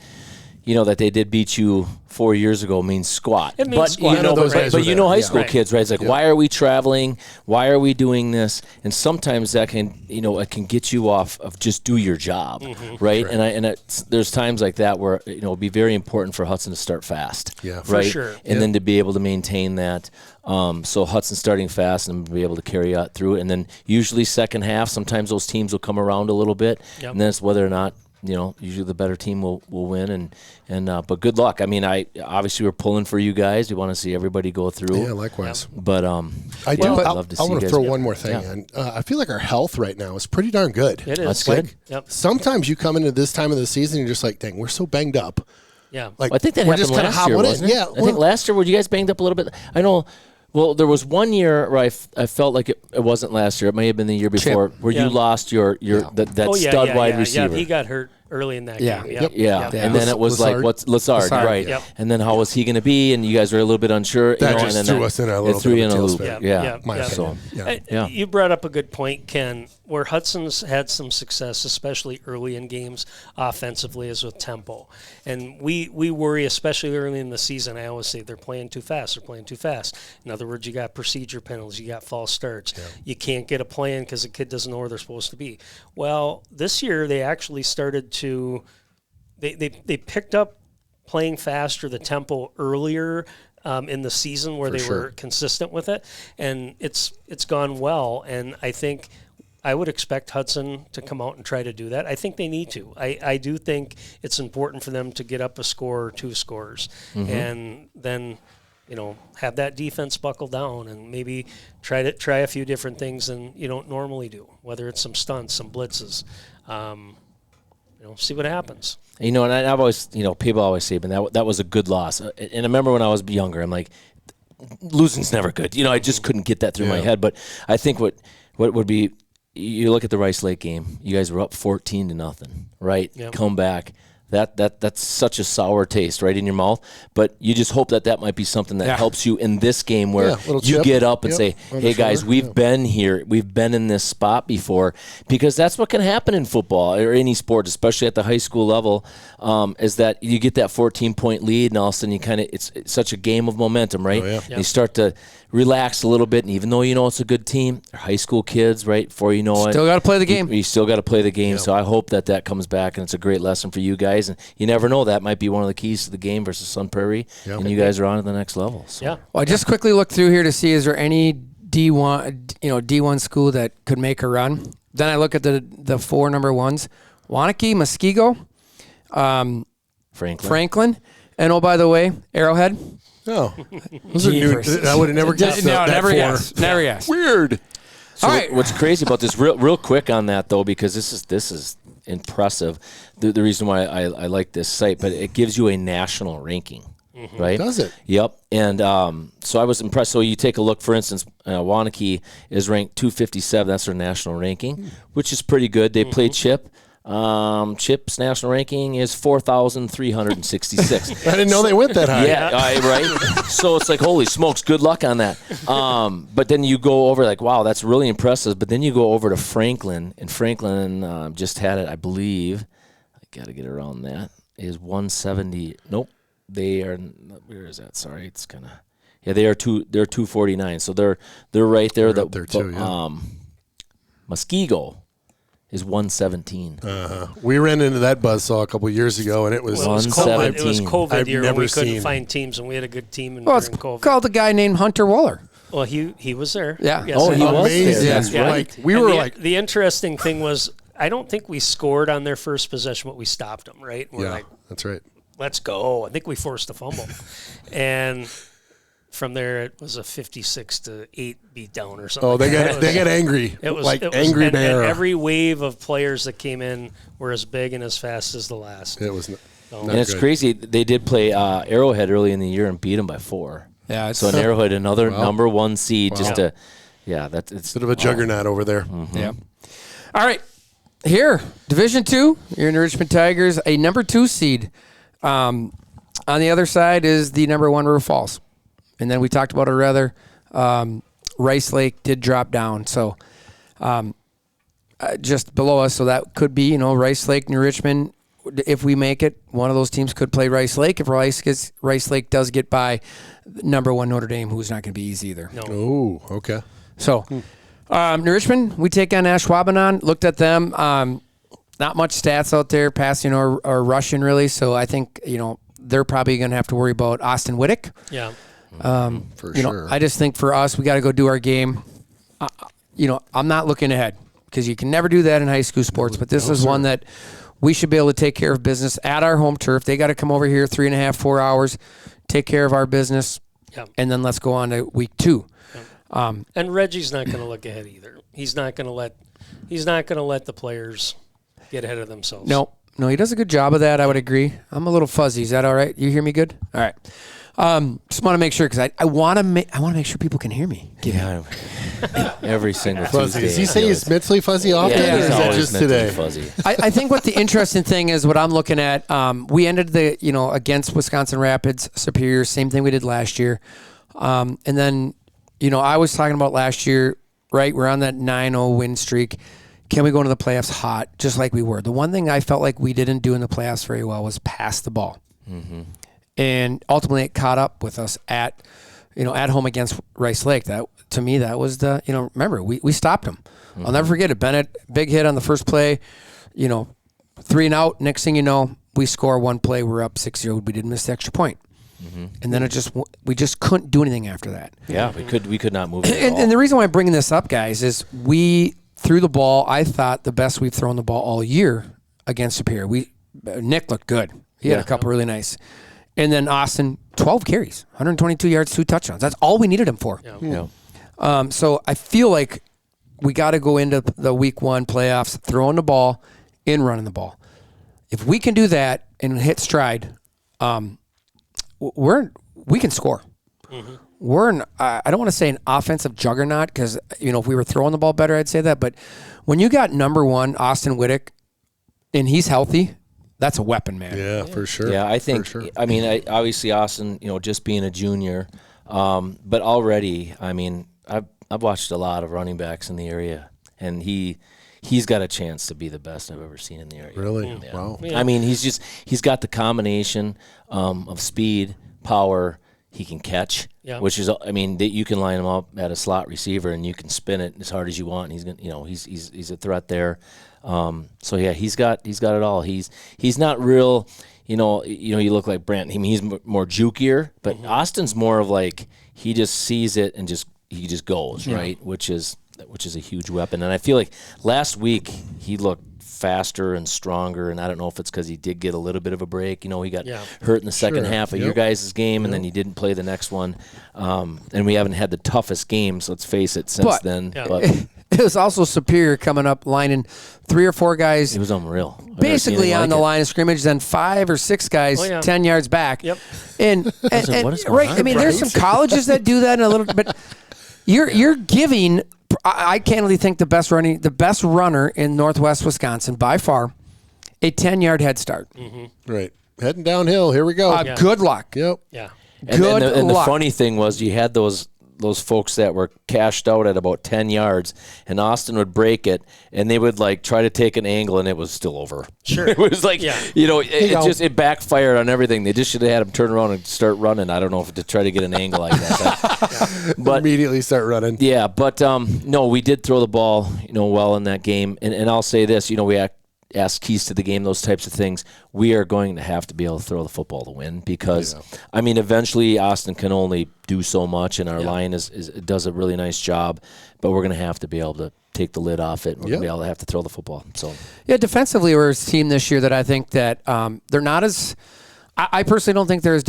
you know, that they did beat you 4 years ago means squat. It means squat. You know, but you know high school Right. kids, right? It's like, why are we traveling? Why are we doing this? And sometimes that can, you know, it can get you off of just do your job, right? Sure. And there's times like that where, you know, it'd be very important for Hudson to start fast. Yeah, right? For sure. And then to be able to maintain that. So Hudson starting fast and be able to carry out through it. And then usually second half, sometimes those teams will come around a little bit. Yep. And then it's whether or not, you know, usually the better team will win, and but good luck. I mean, obviously we're pulling for you guys. We want to see everybody go through. Yeah, likewise. But I love to see want you to guys throw one more thing Yeah. in. I feel like our health right now is pretty darn good. It is. That's good. Yep. Sometimes you come into this time of the season, and you're just like, dang, we're so banged up. Yeah. Like I think that we're happened just kinda last year, hobbling in. wasn't it? Yeah, I think last year, were you guys banged up a little bit? I know. Well, there was 1 year where I felt like it wasn't last year. It may have been the year before where you lost your that Oh, stud wide yeah. receiver. Yeah, he got hurt early in that Yeah. game. Yep. Yeah. And then it was like, what's Lazard, right? Yep. And then how was he going to be? And you guys were a little bit unsure. That and just then threw us in a little threw bit you of in a a loop. tailspin. Yeah. My opinion. Yeah. You brought up a good point, Ken, where Hudson's had some success, especially early in games offensively, is with tempo. And we worry, especially early in the season, I always say they're playing too fast. They're playing too fast. In other words, you got procedure penalties. You got false starts. Yeah. You can't get a play in because the kid doesn't know where they're supposed to be. Well, this year they actually started to they picked up playing faster, the tempo earlier in the season where were consistent with it, and it's gone well. And I think I would expect Hudson to come out and try to do that. I think they need to. I do think it's important for them to get up a score or two scores, and then have that defense buckle down and maybe try a few different things than you don't normally do, whether it's some stunts, some blitzes. See what happens. And I've always, people always say, but that was a good loss. And I remember when I was younger, I'm like, losing's never good. I just couldn't get that through my head. But I think what would be, you look at the Rice Lake game, you guys were up 14-0, right? Yep. Come back. That's such a sour taste right in your mouth. But you just hope that might be something that helps you in this game where you get up and say, hey, guys, we've been here. We've been in this spot before. Because that's what can happen in football or any sport, especially at the high school level, is that you get that 14-point lead and all of a sudden it's such a game of momentum, right? Oh, yeah. And you start to relax a little bit. And even though it's a good team, they're high school kids, right? Before you know it. Still got to play the game. You still got to play the game. So I hope that comes back and it's a great lesson for you guys. And you never know, that might be one of the keys to the game versus Sun Prairie, and you guys are on to the next level. So. Yeah. Well, I just quickly looked through here to see is there any D1 school that could make a run. Then I look at the four number ones: Waunakee, Muskego, Franklin, and oh, by the way, Arrowhead. Oh, those are new. I would have never guessed that. Never guessed. Weird. So all right. What's crazy about this, real quick on that though, because this is impressive. The reason why I like this site, but it gives you a national ranking, right? Does it? Yep. And so I was impressed. So you take a look, for instance, Waunakee is ranked 257. That's their national ranking, which is pretty good. They played Chip. Chip's national ranking is 4,366. I didn't know they went that high. Yeah, right? So it's like, holy smokes, good luck on that. But then you go over like, wow, that's really impressive. But then you go over to Franklin, and Franklin just had it, I believe. I got to get around that. Is 170. Nope. They are, where is that? Sorry, it's kind of, they're 249. So they're right there. They're up there too, yeah. Muskego is 117. We ran into that buzzsaw a couple years ago, and it was It was 117. COVID year when never we couldn't seen- find teams, and we had a good team Well, it's during COVID. called a guy named Hunter Waller. Well, he was there. Yeah. Yes, Oh, he was amazing. there. That's Yeah. right. Like we And were the, like, the interesting thing was, I don't think we scored on their first possession, but we stopped them. Right? We're like, that's right. let's go. I think we forced a fumble, and from there it was a 56-8 beatdown or something. Oh, they got angry. It was like it was, angry and bear. every wave of players that came in were as big and as fast as the last. It was. And it's crazy. They did play Arrowhead early in the year and beat them by 4. Yeah. So an Arrowhead, another number 1 seed, just to, it's Bit of a juggernaut over there. Yeah. All right. Here, Division 2, you're in the Richmond Tigers, a number 2 seed. On the other side is the number 1 River Falls. And then we talked about it rather. Rice Lake did drop down. So just below us. So that could be, Rice Lake, New Richmond. If we make it, one of those teams could play Rice Lake. If Rice Lake does get by number 1 Notre Dame, who's not going to be easy either. No. Oh, okay. So, New Richmond, we take on Ashwaubenon. Looked at them. Not much stats out there, passing or rushing really. So I think they're probably going to have to worry about Austin Whittick. Yeah. For sure. I just think for us, we got to go do our game. I'm not looking ahead because you can never do that in high school sports. But this is one that we should be able to take care of business at our home turf. They got to come over here 3.5, 4 hours, take care of our business, and then let's go on to week 2. And Reggie's not going to look ahead either. He's not going to let the players get ahead of themselves. No, he does a good job of that. I would agree. I'm a little fuzzy. Is that all right? You hear me good? All right. Just want to make sure because I want to make sure people can hear me. Every single Fuzzy. Tuesday. Does he say he's mentally fuzzy often, Yeah, or is he's that always just mentally today? fuzzy. I think what the interesting thing is what I'm looking at. We ended against Wisconsin Rapids Superior, same thing we did last year, and then I was talking about last year. Right, we're on that 9-0 win streak. Can we go into the playoffs hot, just like we were? The one thing I felt like we didn't do in the playoffs very well was pass the ball, and ultimately it caught up with us at home against Rice Lake. That to me, that was the remember we stopped them. I'll never forget it. Bennett, big hit on the first play, 3 and out. Next thing you know, we score one play, we're up 6-0. We didn't miss the extra point. And then we just couldn't do anything after that. Yeah, we could not move it at all. And the reason why I'm bringing this up, guys, is we threw the ball. I thought the best we've thrown the ball all year against Superior. Nick looked good. He had a couple really nice. And then Austin, 12 carries, 122 yards, 2 touchdowns. That's all we needed him for. Yeah. So I feel like we got to go into the week 1 playoffs throwing the ball and running the ball. If we can do that and hit stride, we can score. We're I don't want to say an offensive juggernaut because if we were throwing the ball better, I'd say that. But when you got number 1 Austin Whittick and he's healthy, that's a weapon, man. Yeah, for sure. Yeah, I think. For sure. I mean, obviously Austin, just being a junior, but already, I mean, I've watched a lot of running backs in the area, and he's got a chance to be the best I've ever seen in the area. Really? Yeah. Wow. I mean, he's got the combination of speed, power. He can catch, which is, I mean, you can line him up at a slot receiver and you can spin it as hard as you want. And he's gonna, he's a threat there. So yeah, he's got it all. He's not real. You look like Brent. I mean, he's more jukier, but Austin's more of like he just sees it and he just goes right, which is a huge weapon. And I feel like last week he looked faster and stronger, and I don't know if it's because he did get a little bit of a break. He got hurt in the second half of your guys' game, and then he didn't play the next one. And we haven't had the toughest games, let's face it, since then. But it was also Superior coming up, lining 3 or 4 guys. It was unreal. Basically on the line of scrimmage, then 5 or 6 guys 10 yards back. Yep. And what is going right, on? I mean, there's some colleges that do that in a little, but you're giving. I candidly think the best runner in Northwest Wisconsin by far, a 10-yard head start. Right. Heading downhill. Here we go. Good luck. Yep. Yeah. And the funny thing was you had those folks that were cashed out at about 10 yards, and Austin would break it, and they would like try to take an angle, and it was still over. Sure. It was like, it backfired on everything. They just should have had him turn around and start running. I don't know if to try to get an angle like that. But immediately start running. Yeah, but no, we did throw the ball, well in that game. And I'll say this, we ask keys to the game, those types of things. We are going to have to be able to throw the football to win because, I mean, eventually Austin can only do so much, and our line does a really nice job, but we're going to have to be able to take the lid off it. We're going to be able to have to throw the football. So yeah, defensively, we're a team this year that I think that they're not as – I personally don't think they're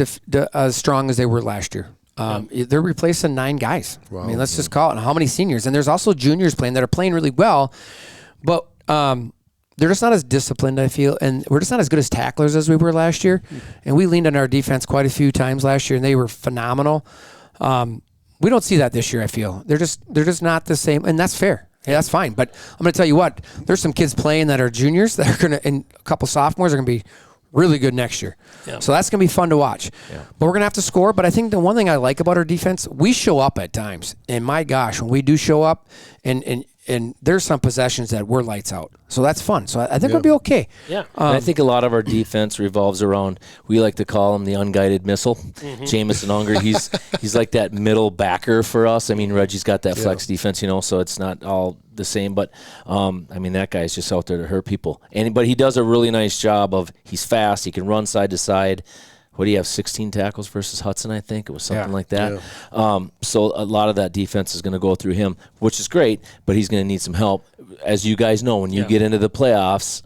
as strong as they were last year. They're replacing 9 guys. Wow. I mean, let's just call it. And how many seniors? And there's also juniors playing that are playing really well, but they're just not as disciplined, I feel, and we're just not as good as tacklers as we were last year. And we leaned on our defense quite a few times last year, and they were phenomenal. We don't see that this year, I feel. They're just not the same, and that's fair. Hey, that's fine. But I'm going to tell you what, there's some kids playing that are juniors that are going to, and a couple sophomores are going to be really good next year. Yeah. So that's going to be fun to watch. Yeah. But we're going to have to score. But I think the one thing I like about our defense, we show up at times. And my gosh, when we do show up, and there's some possessions that we're lights out. So that's fun. So I think we'll be okay. Yeah. I think a lot of our defense revolves around, we like to call him the unguided missile. Jamison Unger, he's like that middle backer for us. I mean, Reggie's got that flex defense, so it's not all the same. But, I mean, that guy's just out there to hurt people. But he does a really nice job of, he's fast, he can run side to side. What do you have, 16 tackles versus Hudson, I think? It was something like that. Yeah. So a lot of that defense is going to go through him, which is great, but he's going to need some help. As you guys know, when you get into the playoffs,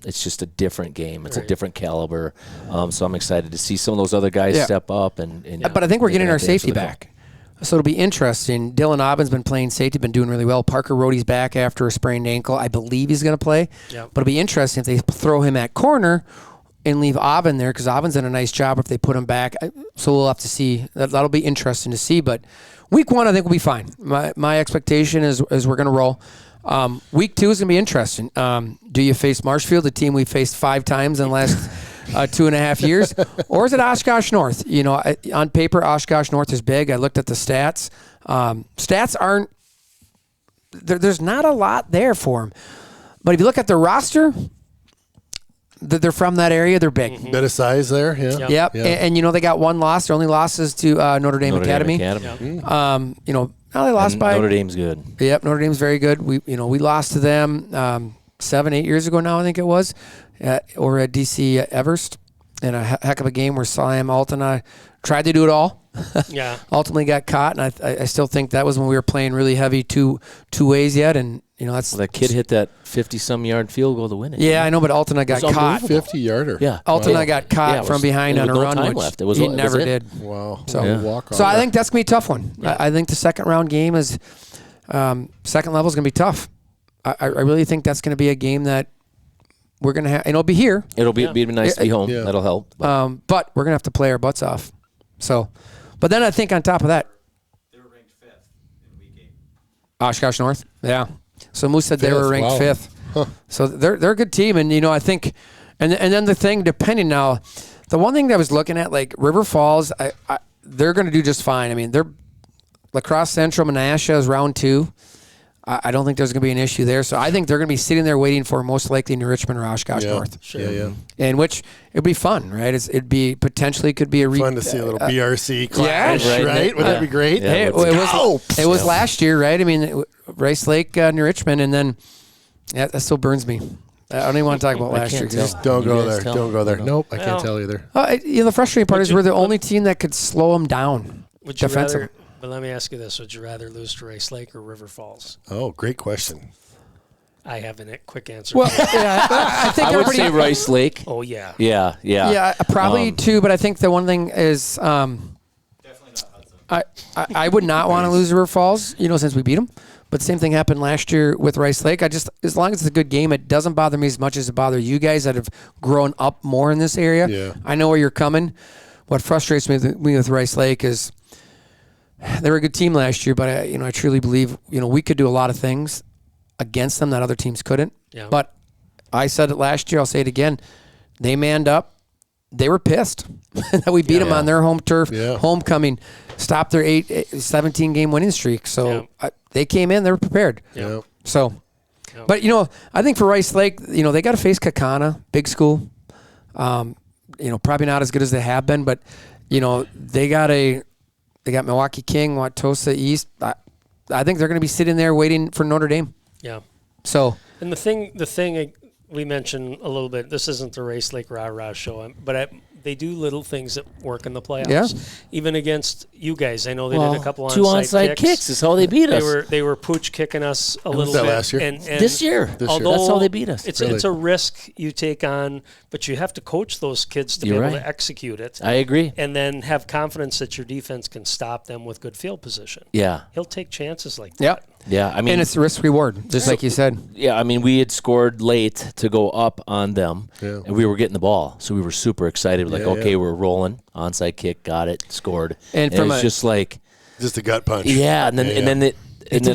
it's just a different game. It's a different caliber. So I'm excited to see some of those other guys step up. But I think we're getting our safety back. So it'll be interesting. Dylan Aubin's been playing safety, been doing really well. Parker Rohde's back after a sprained ankle. I believe he's going to play. Yep. But it'll be interesting if they throw him at corner and leave Auburn there because Auburn's done a nice job if they put him back. So we'll have to see. That'll be interesting to see. But week 1, I think we'll be fine. My expectation is we're going to roll. Week 2 is going to be interesting. Do you face Marshfield, a team we faced 5 times in the last 2.5 years? Or is it Oshkosh North? You know, on paper, Oshkosh North is big. I looked at the stats. Stats aren't – there's not a lot there for them. But if you look at their roster – they're from that area. They're big. Bit of size there, yeah. Yep. And you know, they got one loss. Their only losses to Notre Dame Academy. Yep. You know, they lost by Notre Dame's good. Yep, Notre Dame's very good. We lost to them 7-8 years ago now, I think it was, over at DC Everest in a heck of a game where Sam Altona tried to do it all. Yeah. Ultimately got caught, and I still think that was when we were playing really heavy two ways yet, and you know that's that kid hit that 50-some-yard field goal to win it. Yeah, I know, but Altona got caught. 50-yarder. Yeah, Altona got caught from behind on a run, which he never did. Wow. So I think that's gonna be a tough one. Yeah. I think the second round game is second level is gonna be tough. I really think that's gonna be a game that we're gonna have, and it'll be here. It'll be nice to be home. Yeah. That'll help. But we're gonna have to play our butts off. So, but then I think on top of that, they were ranked 5th in week 8. Oshkosh North, yeah. So Moose said they were ranked 5th. Huh. So they're a good team, and you know I think, and then the thing depending now, the one thing that I was looking at like River Falls, they're going to do just fine. I mean they're La Crosse Central Menasha is round 2. I don't think there's going to be an issue there. So I think they're going to be sitting there waiting for most likely New Richmond or Oshkosh North. Sure. Yeah. In which it'd be fun, right? It'd be potentially could be a fun to see a little BRC clash, yeah, right? Would that be great? Yeah, it was last year, right? I mean, Rice Lake, New Richmond, and then that still burns me. I don't even want to talk about last year. Just don't go there. Don't go there. Nope, I can't tell either. The frustrating part is we're the only team that could slow them down defensively. But let me ask you this. Would you rather lose to Rice Lake or River Falls? Oh, great question. I have a quick answer. Well, yeah, I think I would say Rice Lake. Oh, yeah. Yeah. Yeah, probably too, but I think the one thing is Definitely not Hudson. I would not want to lose River Falls, since we beat them. But the same thing happened last year with Rice Lake. As long as it's a good game, it doesn't bother me as much as it bothers you guys that have grown up more in this area. Yeah. I know where you're coming. What frustrates me with Rice Lake is they were a good team last year, but I truly believe we could do a lot of things against them that other teams couldn't. Yeah. But I said it last year. I'll say it again. They manned up. They were pissed that we beat them on their home turf, homecoming, stopped their 17-game winning streak. So they came in. They were prepared. Yeah. So, but I think for Rice Lake, they got to face Kakana, big school. Probably not as good as they have been, but they got Milwaukee King, Wautosa East. I think they're going to be sitting there waiting for Notre Dame. Yeah. So. And the thing we mentioned a little bit, this isn't the Rice Lake Rah-Rah show, but they do little things that work in the playoffs. Yeah. Even against you guys. I know they did a couple onside kicks. Is how they beat us. They were pooch kicking us a little that bit. Last year? And this year. That's how they beat us. It's a risk you take on, but you have to coach those kids to be able to execute it. I agree. And then have confidence that your defense can stop them with good field position. Yeah. He'll take chances like that. Yep. Yeah, I mean, and it's risk reward, just like you said. Yeah, I mean, we had scored late to go up on them, and we were getting the ball, so we were super excited. We're like, we're rolling, onside kick, got it, scored, and it's just like a gut punch. Yeah, and then it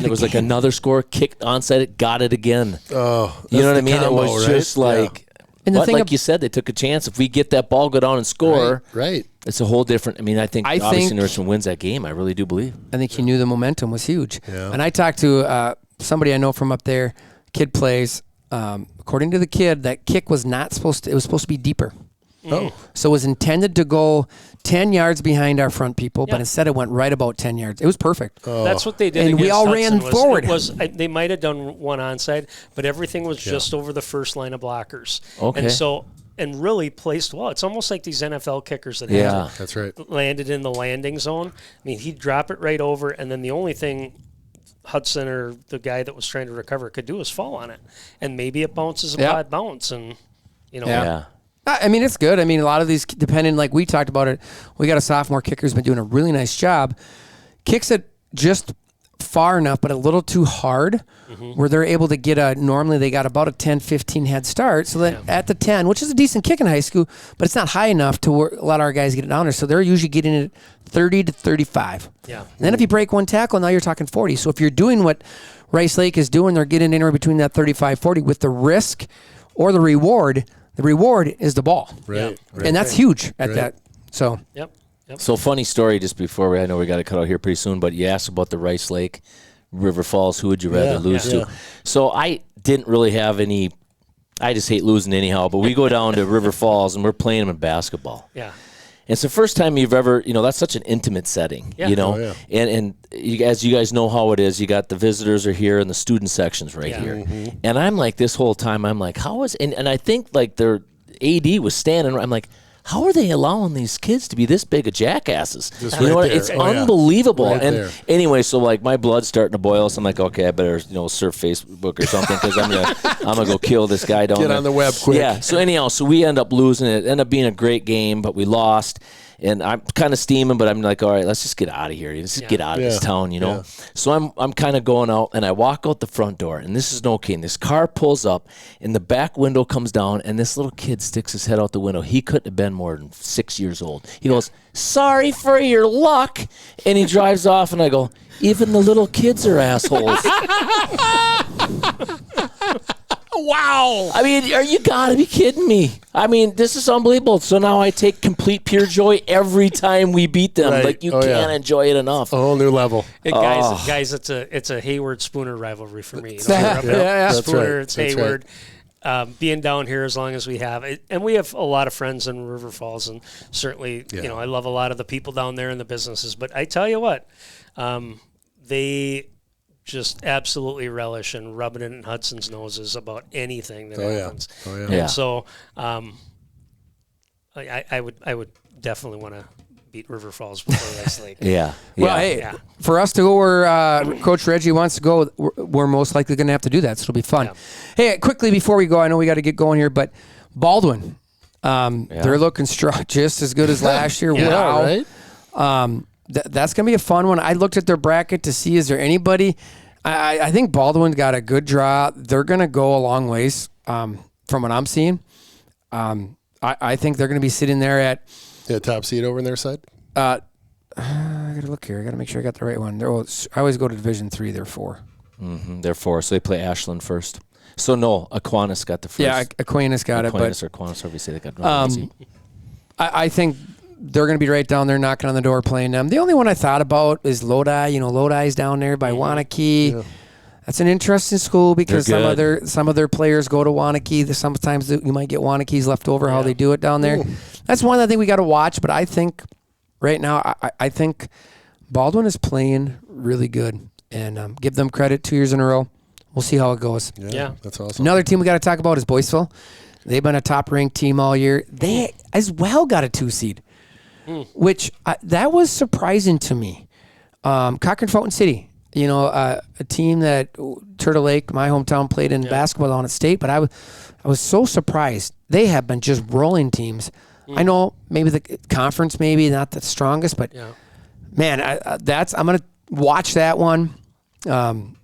was like another score, kicked onside, it got it again. Oh, you know what I mean? Combo, it was just like. And but like you said, they took a chance. If we get that ball, go down and score, right. It's a whole different. I mean, I think obviously Richmond wins that game. I really do believe. I think he knew the momentum was huge. Yeah. And I talked to somebody I know from up there. Kid plays. According to the kid, that kick was not supposed to. It was supposed to be deeper. Oh. So it was intended to go 10 yards behind our front people, but instead it went right about 10 yards. It was perfect. Oh. That's what they did. And we all ran forward. They might have done one onside, but everything was just over the first line of blockers. Okay. And really placed well. It's almost like these NFL kickers that that's right. landed in the landing zone. I mean, he'd drop it right over, and then the only thing Hudson or the guy that was trying to recover could do is fall on it. And maybe it bounces a bad bounce. And, Yeah. I mean, it's good. I mean, a lot of these, depending, like we talked about it, we got a sophomore kicker who's been doing a really nice job. Kicks it just far enough, but a little too hard, where they're able to get normally they got about a 10, 15 head start. So that at the 10, which is a decent kick in high school, but it's not high enough to let our guys get it down there. So they're usually getting it 30 to 35. Yeah. And then if you break one tackle, now you're talking 40. So if you're doing what Rice Lake is doing, they're getting anywhere between that 35, 40 with the risk or the reward. The reward is the ball. Right. And that's huge at that. So. Yep. So funny story just before I know we got to cut out here pretty soon, but you asked about the Rice Lake, River Falls, who would you rather lose to? So I didn't really have any, I just hate losing anyhow, but we go down to River Falls and we're playing them in basketball. Yeah. And it's the first time you've ever, that's such an intimate setting, and as you guys know how it is, you got the visitors are here and the student sections right here. And I'm like, this whole time, I'm like, how is, and I think like their AD was standing, I'm like, how are they allowing these kids to be this big of jackasses? Just You know right what? there. It's Oh, yeah. unbelievable. Right And there. anyway, so like my blood's starting to boil, so I'm like, okay, I better surf Facebook or something because I'm gonna go kill this guy down Get there. on the web quick. Yeah. So anyhow, so we end up losing it. It ended up being a great game, but we lost. And I'm kind of steaming, but I'm like, all right, let's just get out of here. Let's just get out of this town, Yeah. So I'm kind of going out, and I walk out the front door, and this is no kidding. This car pulls up, and the back window comes down, and this little kid sticks his head out the window. He couldn't have been more than 6 years old. He goes, "Sorry for your luck," and he drives off, and I go, "Even the little kids are assholes." Wow. I mean, you gotta be kidding me. I mean, this is unbelievable. So now I take complete pure joy every time we beat them. Right. Like you Oh, can't yeah. enjoy it enough. A whole new level. Hey, guys, it's a Hayward Spooner rivalry for me. We're up at That's Spooner, right. it's That's Hayward. Being down here as long as we have, and we have a lot of friends in River Falls, and certainly, I love a lot of the people down there and the businesses. But I tell you what, they just absolutely relish and rubbing it in Hudson's noses about anything that happens. Oh, yeah. Yeah. And so, I would definitely want to beat River Falls before Rice Lake. Yeah. Well, hey, for us to go where Coach Reggie wants to go, we're most likely going to have to do that, so it'll be fun. Yeah. Hey, quickly before we go, I know we got to get going here, but Baldwin, they're looking strong, just as good as last year. Yeah, Wow. right? That's going to be a fun one. I looked at their bracket to see is there anybody. I think Baldwin got a good draw. They're going to go a long ways from what I'm seeing. I think they're going to be sitting there at Top seed over on their side? I got to look here. I got to make sure I got the right one. I always go to Division 3. They're 4. Mm-hmm. They're 4, so they play Ashland first. So no, Aquinas got the first. Yeah, Aquinas got Aquinas it. or Aquinas, however you say they got But I think they're going to be right down there knocking on the door playing them. The only one I thought about is Lodi. Lodi's down there by Wanakee. Yeah. That's an interesting school because some of their players go to Wanakee. Sometimes you might get Wanakees left over, how they do it down there. Ooh. That's one I think we got to watch, but I think right now, I think Baldwin is playing really good, and give them credit 2 years in a row. We'll see how it goes. Yeah. That's awesome. Another team we got to talk about is Boyceville. They've been a top-ranked team all year. They as well got a 2 seed, which that was surprising to me. Cochrane Fountain City, a team that Turtle Lake, my hometown, played in basketball on at state, but I was so surprised. They have been just rolling teams. I know maybe the conference maybe not the strongest, but man, I'm gonna watch that one. Then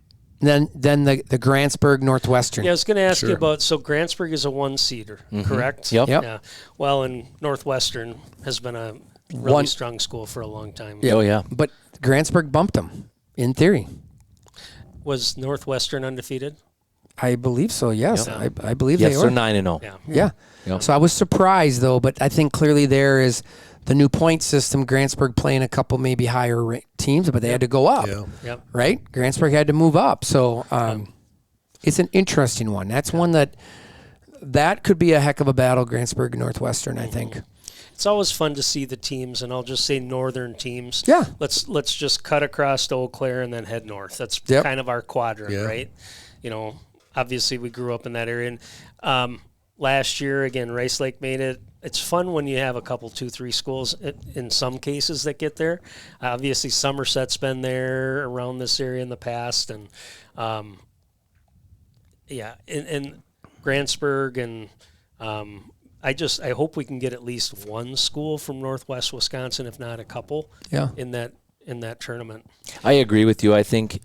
the Grantsburg Northwestern. Yeah, I was going to ask you about, so Grantsburg is a 1-seeder, correct? Yep. Yeah. Well, and Northwestern has been a really strong school for a long time. Oh, yeah. But Grantsburg bumped them, in theory. Was Northwestern undefeated? I believe so, yes. Yep. I believe yes, they were. they're 9-0. Yeah. Yep. So I was surprised, though, but I think clearly there is the new point system, Grantsburg playing a couple maybe higher ranked teams, but they had to go up, right? Grantsburg had to move up. So it's an interesting one. That's one that could be a heck of a battle, Grantsburg and Northwestern, I think. It's always fun to see the teams, and I'll just say northern teams. Yeah. Let's just cut across to Eau Claire and then head north. That's kind of our quadrant, right? Obviously we grew up in that area. And last year, again, Rice Lake made it. It's fun when you have a couple, 2-3 schools in some cases that get there. Obviously, Somerset's been there around this area in the past, and and Grantsburg, and I hope we can get at least one school from Northwest Wisconsin, if not a couple, in in that tournament. I agree with you. I think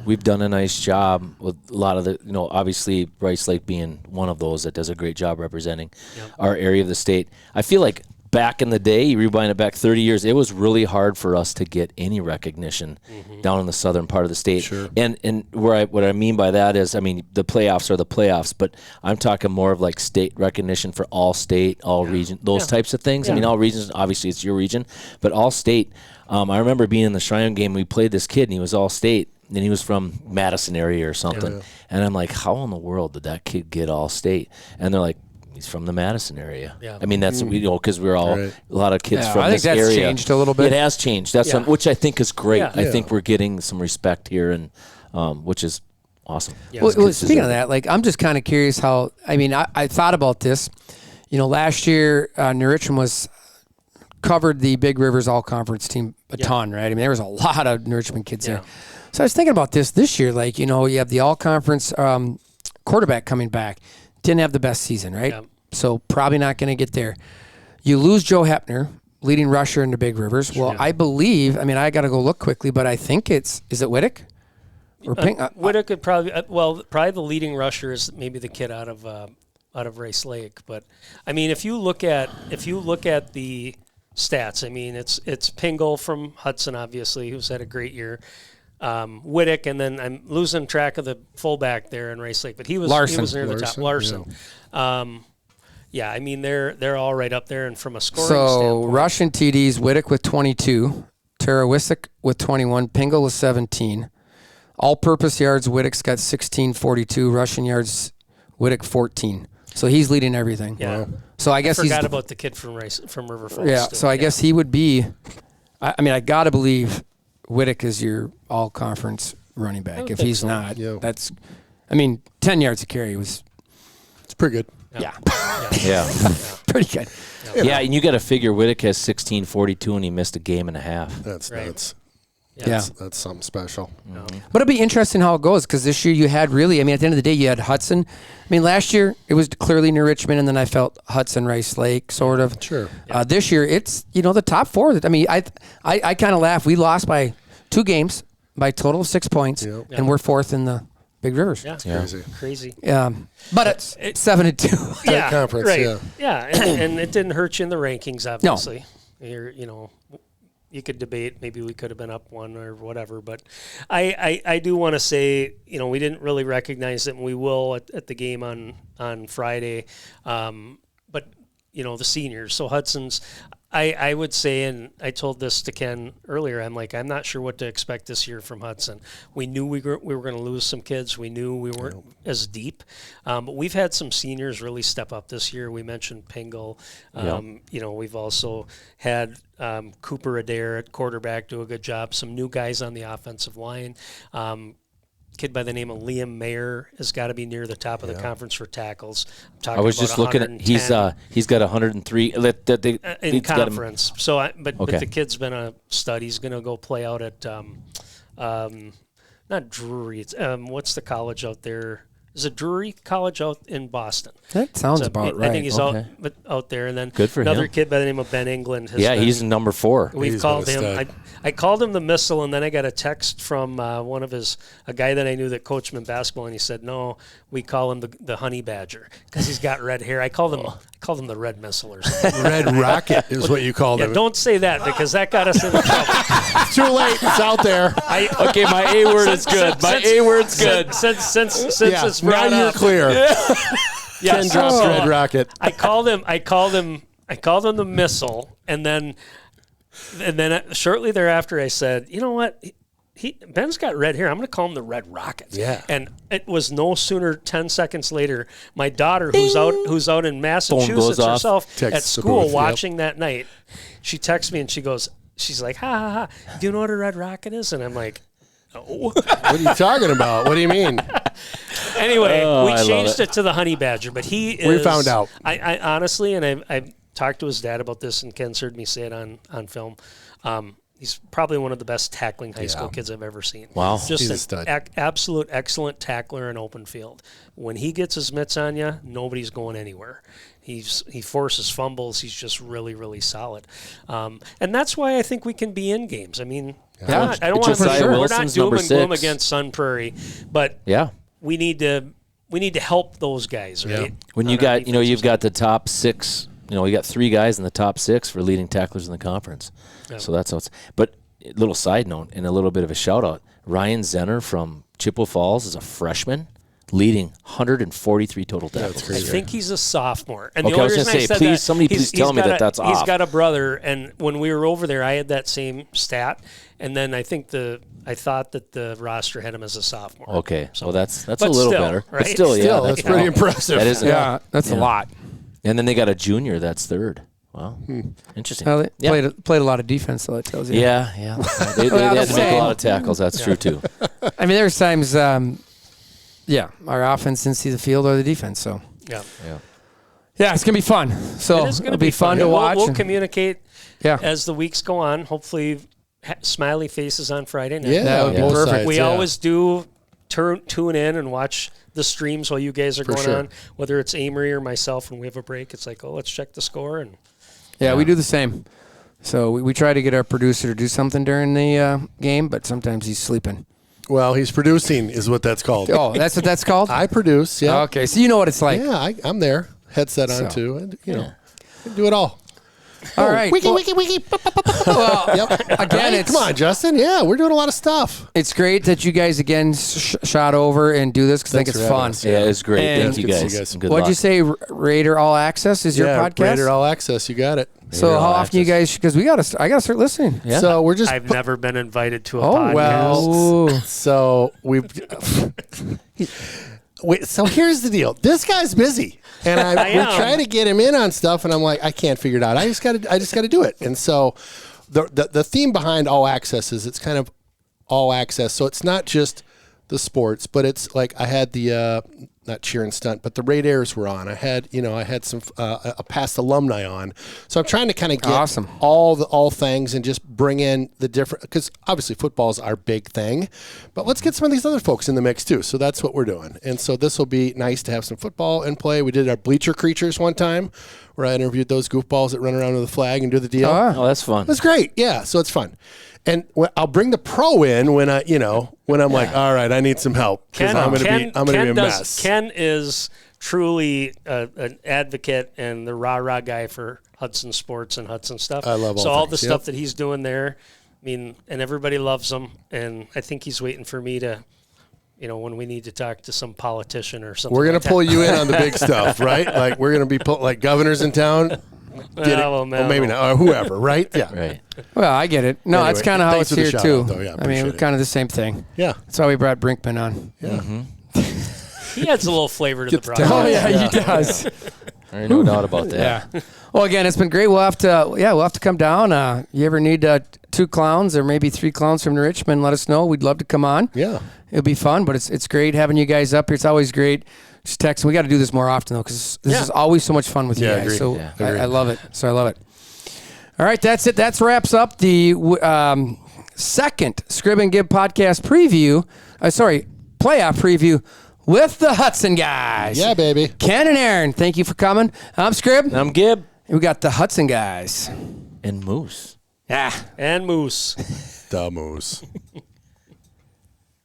we've done a nice job with a lot of the, obviously Rice Lake being one of those that does a great job representing our area of the state. I feel like back in the day, you rewind it back 30 years, it was really hard for us to get any recognition down in the southern part of the state. Sure. And what I mean by that is, the playoffs are the playoffs, but I'm talking more of like state recognition for all state, all region, those types of things. Yeah. All regions, obviously it's your region, but all state. I remember being in the Shrine game, we played this kid, and he was all state, and he was from Madison area or something. Yeah. And I'm like, how in the world did that kid get all state? And they're like, he's from the Madison area. Yeah. That's because we're all Right. a lot of kids Yeah, from I think this that's area. changed a little bit. It has changed. That's which I think is great. Yeah. I think we're getting some respect here, and which is awesome. Yeah. Well, speaking of that, I'm just kind of curious how. I thought about this. Last year, New Richmond was covered the Big Rivers All Conference team a ton, right? There was a lot of New Richmond kids there. So I was thinking about this year. You have the All Conference quarterback coming back. Didn't have the best season, right? Yeah. So probably not going to get there. You lose Joe Hepner, leading rusher in the Big Rivers. Well, I believe. I got to go look quickly, but I think is it Whittick? Or Pink? Whittick could probably probably the leading rusher is maybe the kid out of Rice Lake. But if you look at the stats, it's Pingle from Hudson, obviously, who's had a great year. Whittick, and then I'm losing track of the fullback there in Rice Lake, but he was near the top. Larson. They're all right up there, and from a scoring standpoint. Russian TDs, Whittick with 22, Tarawisik with 21, Pingle with 17. All-purpose yards, Whittick's got 1642. Russian yards, Whittick 14. So he's leading everything. Yeah. Wow. So I guess I forgot about the kid from River Falls. Yeah. Too. So I guess he would be. I got to believe Whittick is your all-conference running back. If he's not, that's. 10 yards of carry was. It's pretty good. Yeah. Pretty good. Yeah, and you got to figure Whittick has 1642, and he missed a game and a half. That's Right. nuts. Yeah. That's something special. But it'll be interesting how it goes because this year you had really, at the end of the day, you had Hudson. Last year it was clearly New Richmond, and then I felt Hudson, Rice Lake, sort of. Sure. This year it's, the top four. I kind of laugh. We lost by 2 games by a total of 6 points, and we're 4th in the Big Rivers. Yeah. Crazy. But it's 7-2. Yeah, conference, right. yeah. And it didn't hurt you in the rankings, obviously. You could debate maybe we could have been up 1 or whatever, but I do want to say, we didn't really recognize it, and we will at the game on Friday. But the seniors, so Hudson's. I would say, and I told this to Ken earlier, I'm not sure what to expect this year from Hudson. We knew we were going to lose some kids. We knew we weren't as deep. But we've had some seniors really step up this year. We mentioned Pingle. We've also had Cooper Adair at quarterback do a good job. Some new guys on the offensive line. Kid by the name of Liam Mayer has got to be near the top of the conference for tackles. I was just looking at he's got 103 in conference. But the kid's been a stud. He's going to go play out at not Drury. It's what's the college out there? Is it Drury College out in Boston? That sounds about right. I think he's out there. And then good for another him. Kid by the name of Ben England. He's number 4. We've called him. I called him the Missile, and then I got a text from a guy that I knew that coached him in basketball, and he said, no, we call him the Honey Badger because he's got red hair. I called him the Red Missile or something. Red Rocket is what you called him. Don't say that because that got us into trouble. It's too late. It's out there. Okay, my A word is good. My A word's good. Since it's brought now you're up. clear. Ken dropped Red Rocket. I called him the Missile, and then shortly thereafter I said, you know what? Ben's got red hair. I'm going to call him the Red Rocket. Yeah. And it was no sooner 10 seconds later, my daughter, who's out in Massachusetts herself at school watching that night, she texts me and she's like, ha ha ha, do you know what a Red Rocket is? And I'm like, no. What are you talking about? What do you mean? Anyway, we changed it to the Honey Badger, but he is. We found out. I honestly, and I talked to his dad about this, and Ken's heard me say it on film. He's probably one of the best tackling high school kids I've ever seen. Wow. Just an absolute excellent tackler in open field. When he gets his mitts on you, nobody's going anywhere. He forces fumbles. He's just really, really solid. And that's why I think we can be in games. Yeah. I don't want to Josiah say we're not Wilson's doom number and gloom 6. against Sun Prairie, but Yeah. we need to help those guys, right? When you On our got, defensive you've side. got the top 6, you got 3 guys in the top 6 for leading tacklers in the conference. Yeah. So that's how it's. But little side note and a little bit of a shout out. Ryan Zenner from Chippewa Falls is a freshman, leading 143 total tackles. I think he's a sophomore. And Okay, the I only was gonna reason I say, said please, that, somebody please tell me that's He's off. got a brother, and when we were over there, I had that same stat, and then I thought that the roster had him as a sophomore. Okay, so that's But a little still, better. But right? still, yeah, that's pretty impressive. That is, Yeah, that's a lot. And then they got a junior that's third. Wow, interesting. Well, they Yeah. played a lot of defense, though, that tells you. Yeah. They Well, had to make a same. lot of tackles. That's true too. I mean, there's times, our offense didn't see the field or the defense, so. Yeah. Yeah, it's going to be fun. So It is going it'll be fun to We'll- watch. We'll and- communicate yeah. as the weeks go on. Hopefully, smiley faces on Friday night. Yeah, That would be both perfect. sides, We yeah. always do tune in and watch the streams while you guys are going sure. on, whether it's Amory or myself. When we have a break, it's like, oh, let's check the score. And Yeah, we do the same. So we try to get our producer to do something during the game, but sometimes he's sleeping. Well, he's producing, is what that's called. Oh, that's what that's called? I produce, yeah. Okay, so you know what it's like. Yeah, I'm there. Headset on, So. too. And, I do it all. All right. Wiki, Well, wiki, wiki. well, Yep. again, Hey, come on, Justin. Yeah, we're doing a lot of stuff. it's great that you guys again shot over and do this because I think Thanks it's for having fun. us. Yeah, it's great. And- Thank you Good to see guys. you guys. And good What'd luck. you say? Raider All Access is your yeah, podcast? Raider All Access. You got it. So Raider how All often you Access. guys? Because I gotta start listening. Yeah. So we're just. I've never been invited to a Oh podcast. well. Ooh. So we. Wait, so here's the deal. This guy's busy, and I we're am. trying to get him in on stuff, and I'm like, I can't figure it out. I just got to do it. And so, the theme behind All Access is it's kind of all access. So it's not just the sports, but it's like I had the not cheer and stunt, but the Raiders were on. I had some a past alumni on. So I'm trying to kind of get Awesome. all things and just bring in the different, because obviously football is our big thing, but let's get some of these other folks in the mix too. So that's what we're doing. And so this will be nice to have some football in play. We did our bleacher creatures one time where I interviewed those goofballs that run around with a flag and do the deal. Ah. Oh, that's fun. That's great. Yeah, so it's fun. And I'll bring the pro in when I'm like, all right, I need some help because I'm going to be a mess. Ken is truly an advocate and the rah-rah guy for Hudson sports and Hudson stuff. I love all So all the things, stuff yep. that he's doing there, I mean, and everybody loves him. And I think he's waiting for me to, when we need to talk to some politician or something. We're going like to pull you in on the big stuff, right? Like we're going to be like governors in town. Well, Maybe not, or whoever, right? Yeah. Right. Well, I get it. No, Anyway, that's kind of how thanks it's for the here shout too. out, though. Yeah, I mean, appreciate we're it. kind of the same thing. Yeah. That's why we brought Brinkman on. Yeah. He adds a little flavor to the the product. Oh yeah, he does. There's no doubt about that. Yeah. Well, again, it's been great. We'll have to come down. You ever need 2 clowns or maybe 3 clowns from Richmond? Let us know. We'd love to come on. Yeah. It'll be fun. But it's great having you guys up here. It's always great. Just text. We got to do this more often though, because this is always so much fun with you Yeah, guys. agreed. So Yeah. I love it. So I love it. All right, that's it. That wraps up the second Scrib and Gib podcast preview. Playoff preview with the Hudson guys. Yeah, baby. Ken and Aaron, thank you for coming. I'm Scrib. I'm Gib We got the Hudson guys. and Moose. Yeah. And Moose. The moose.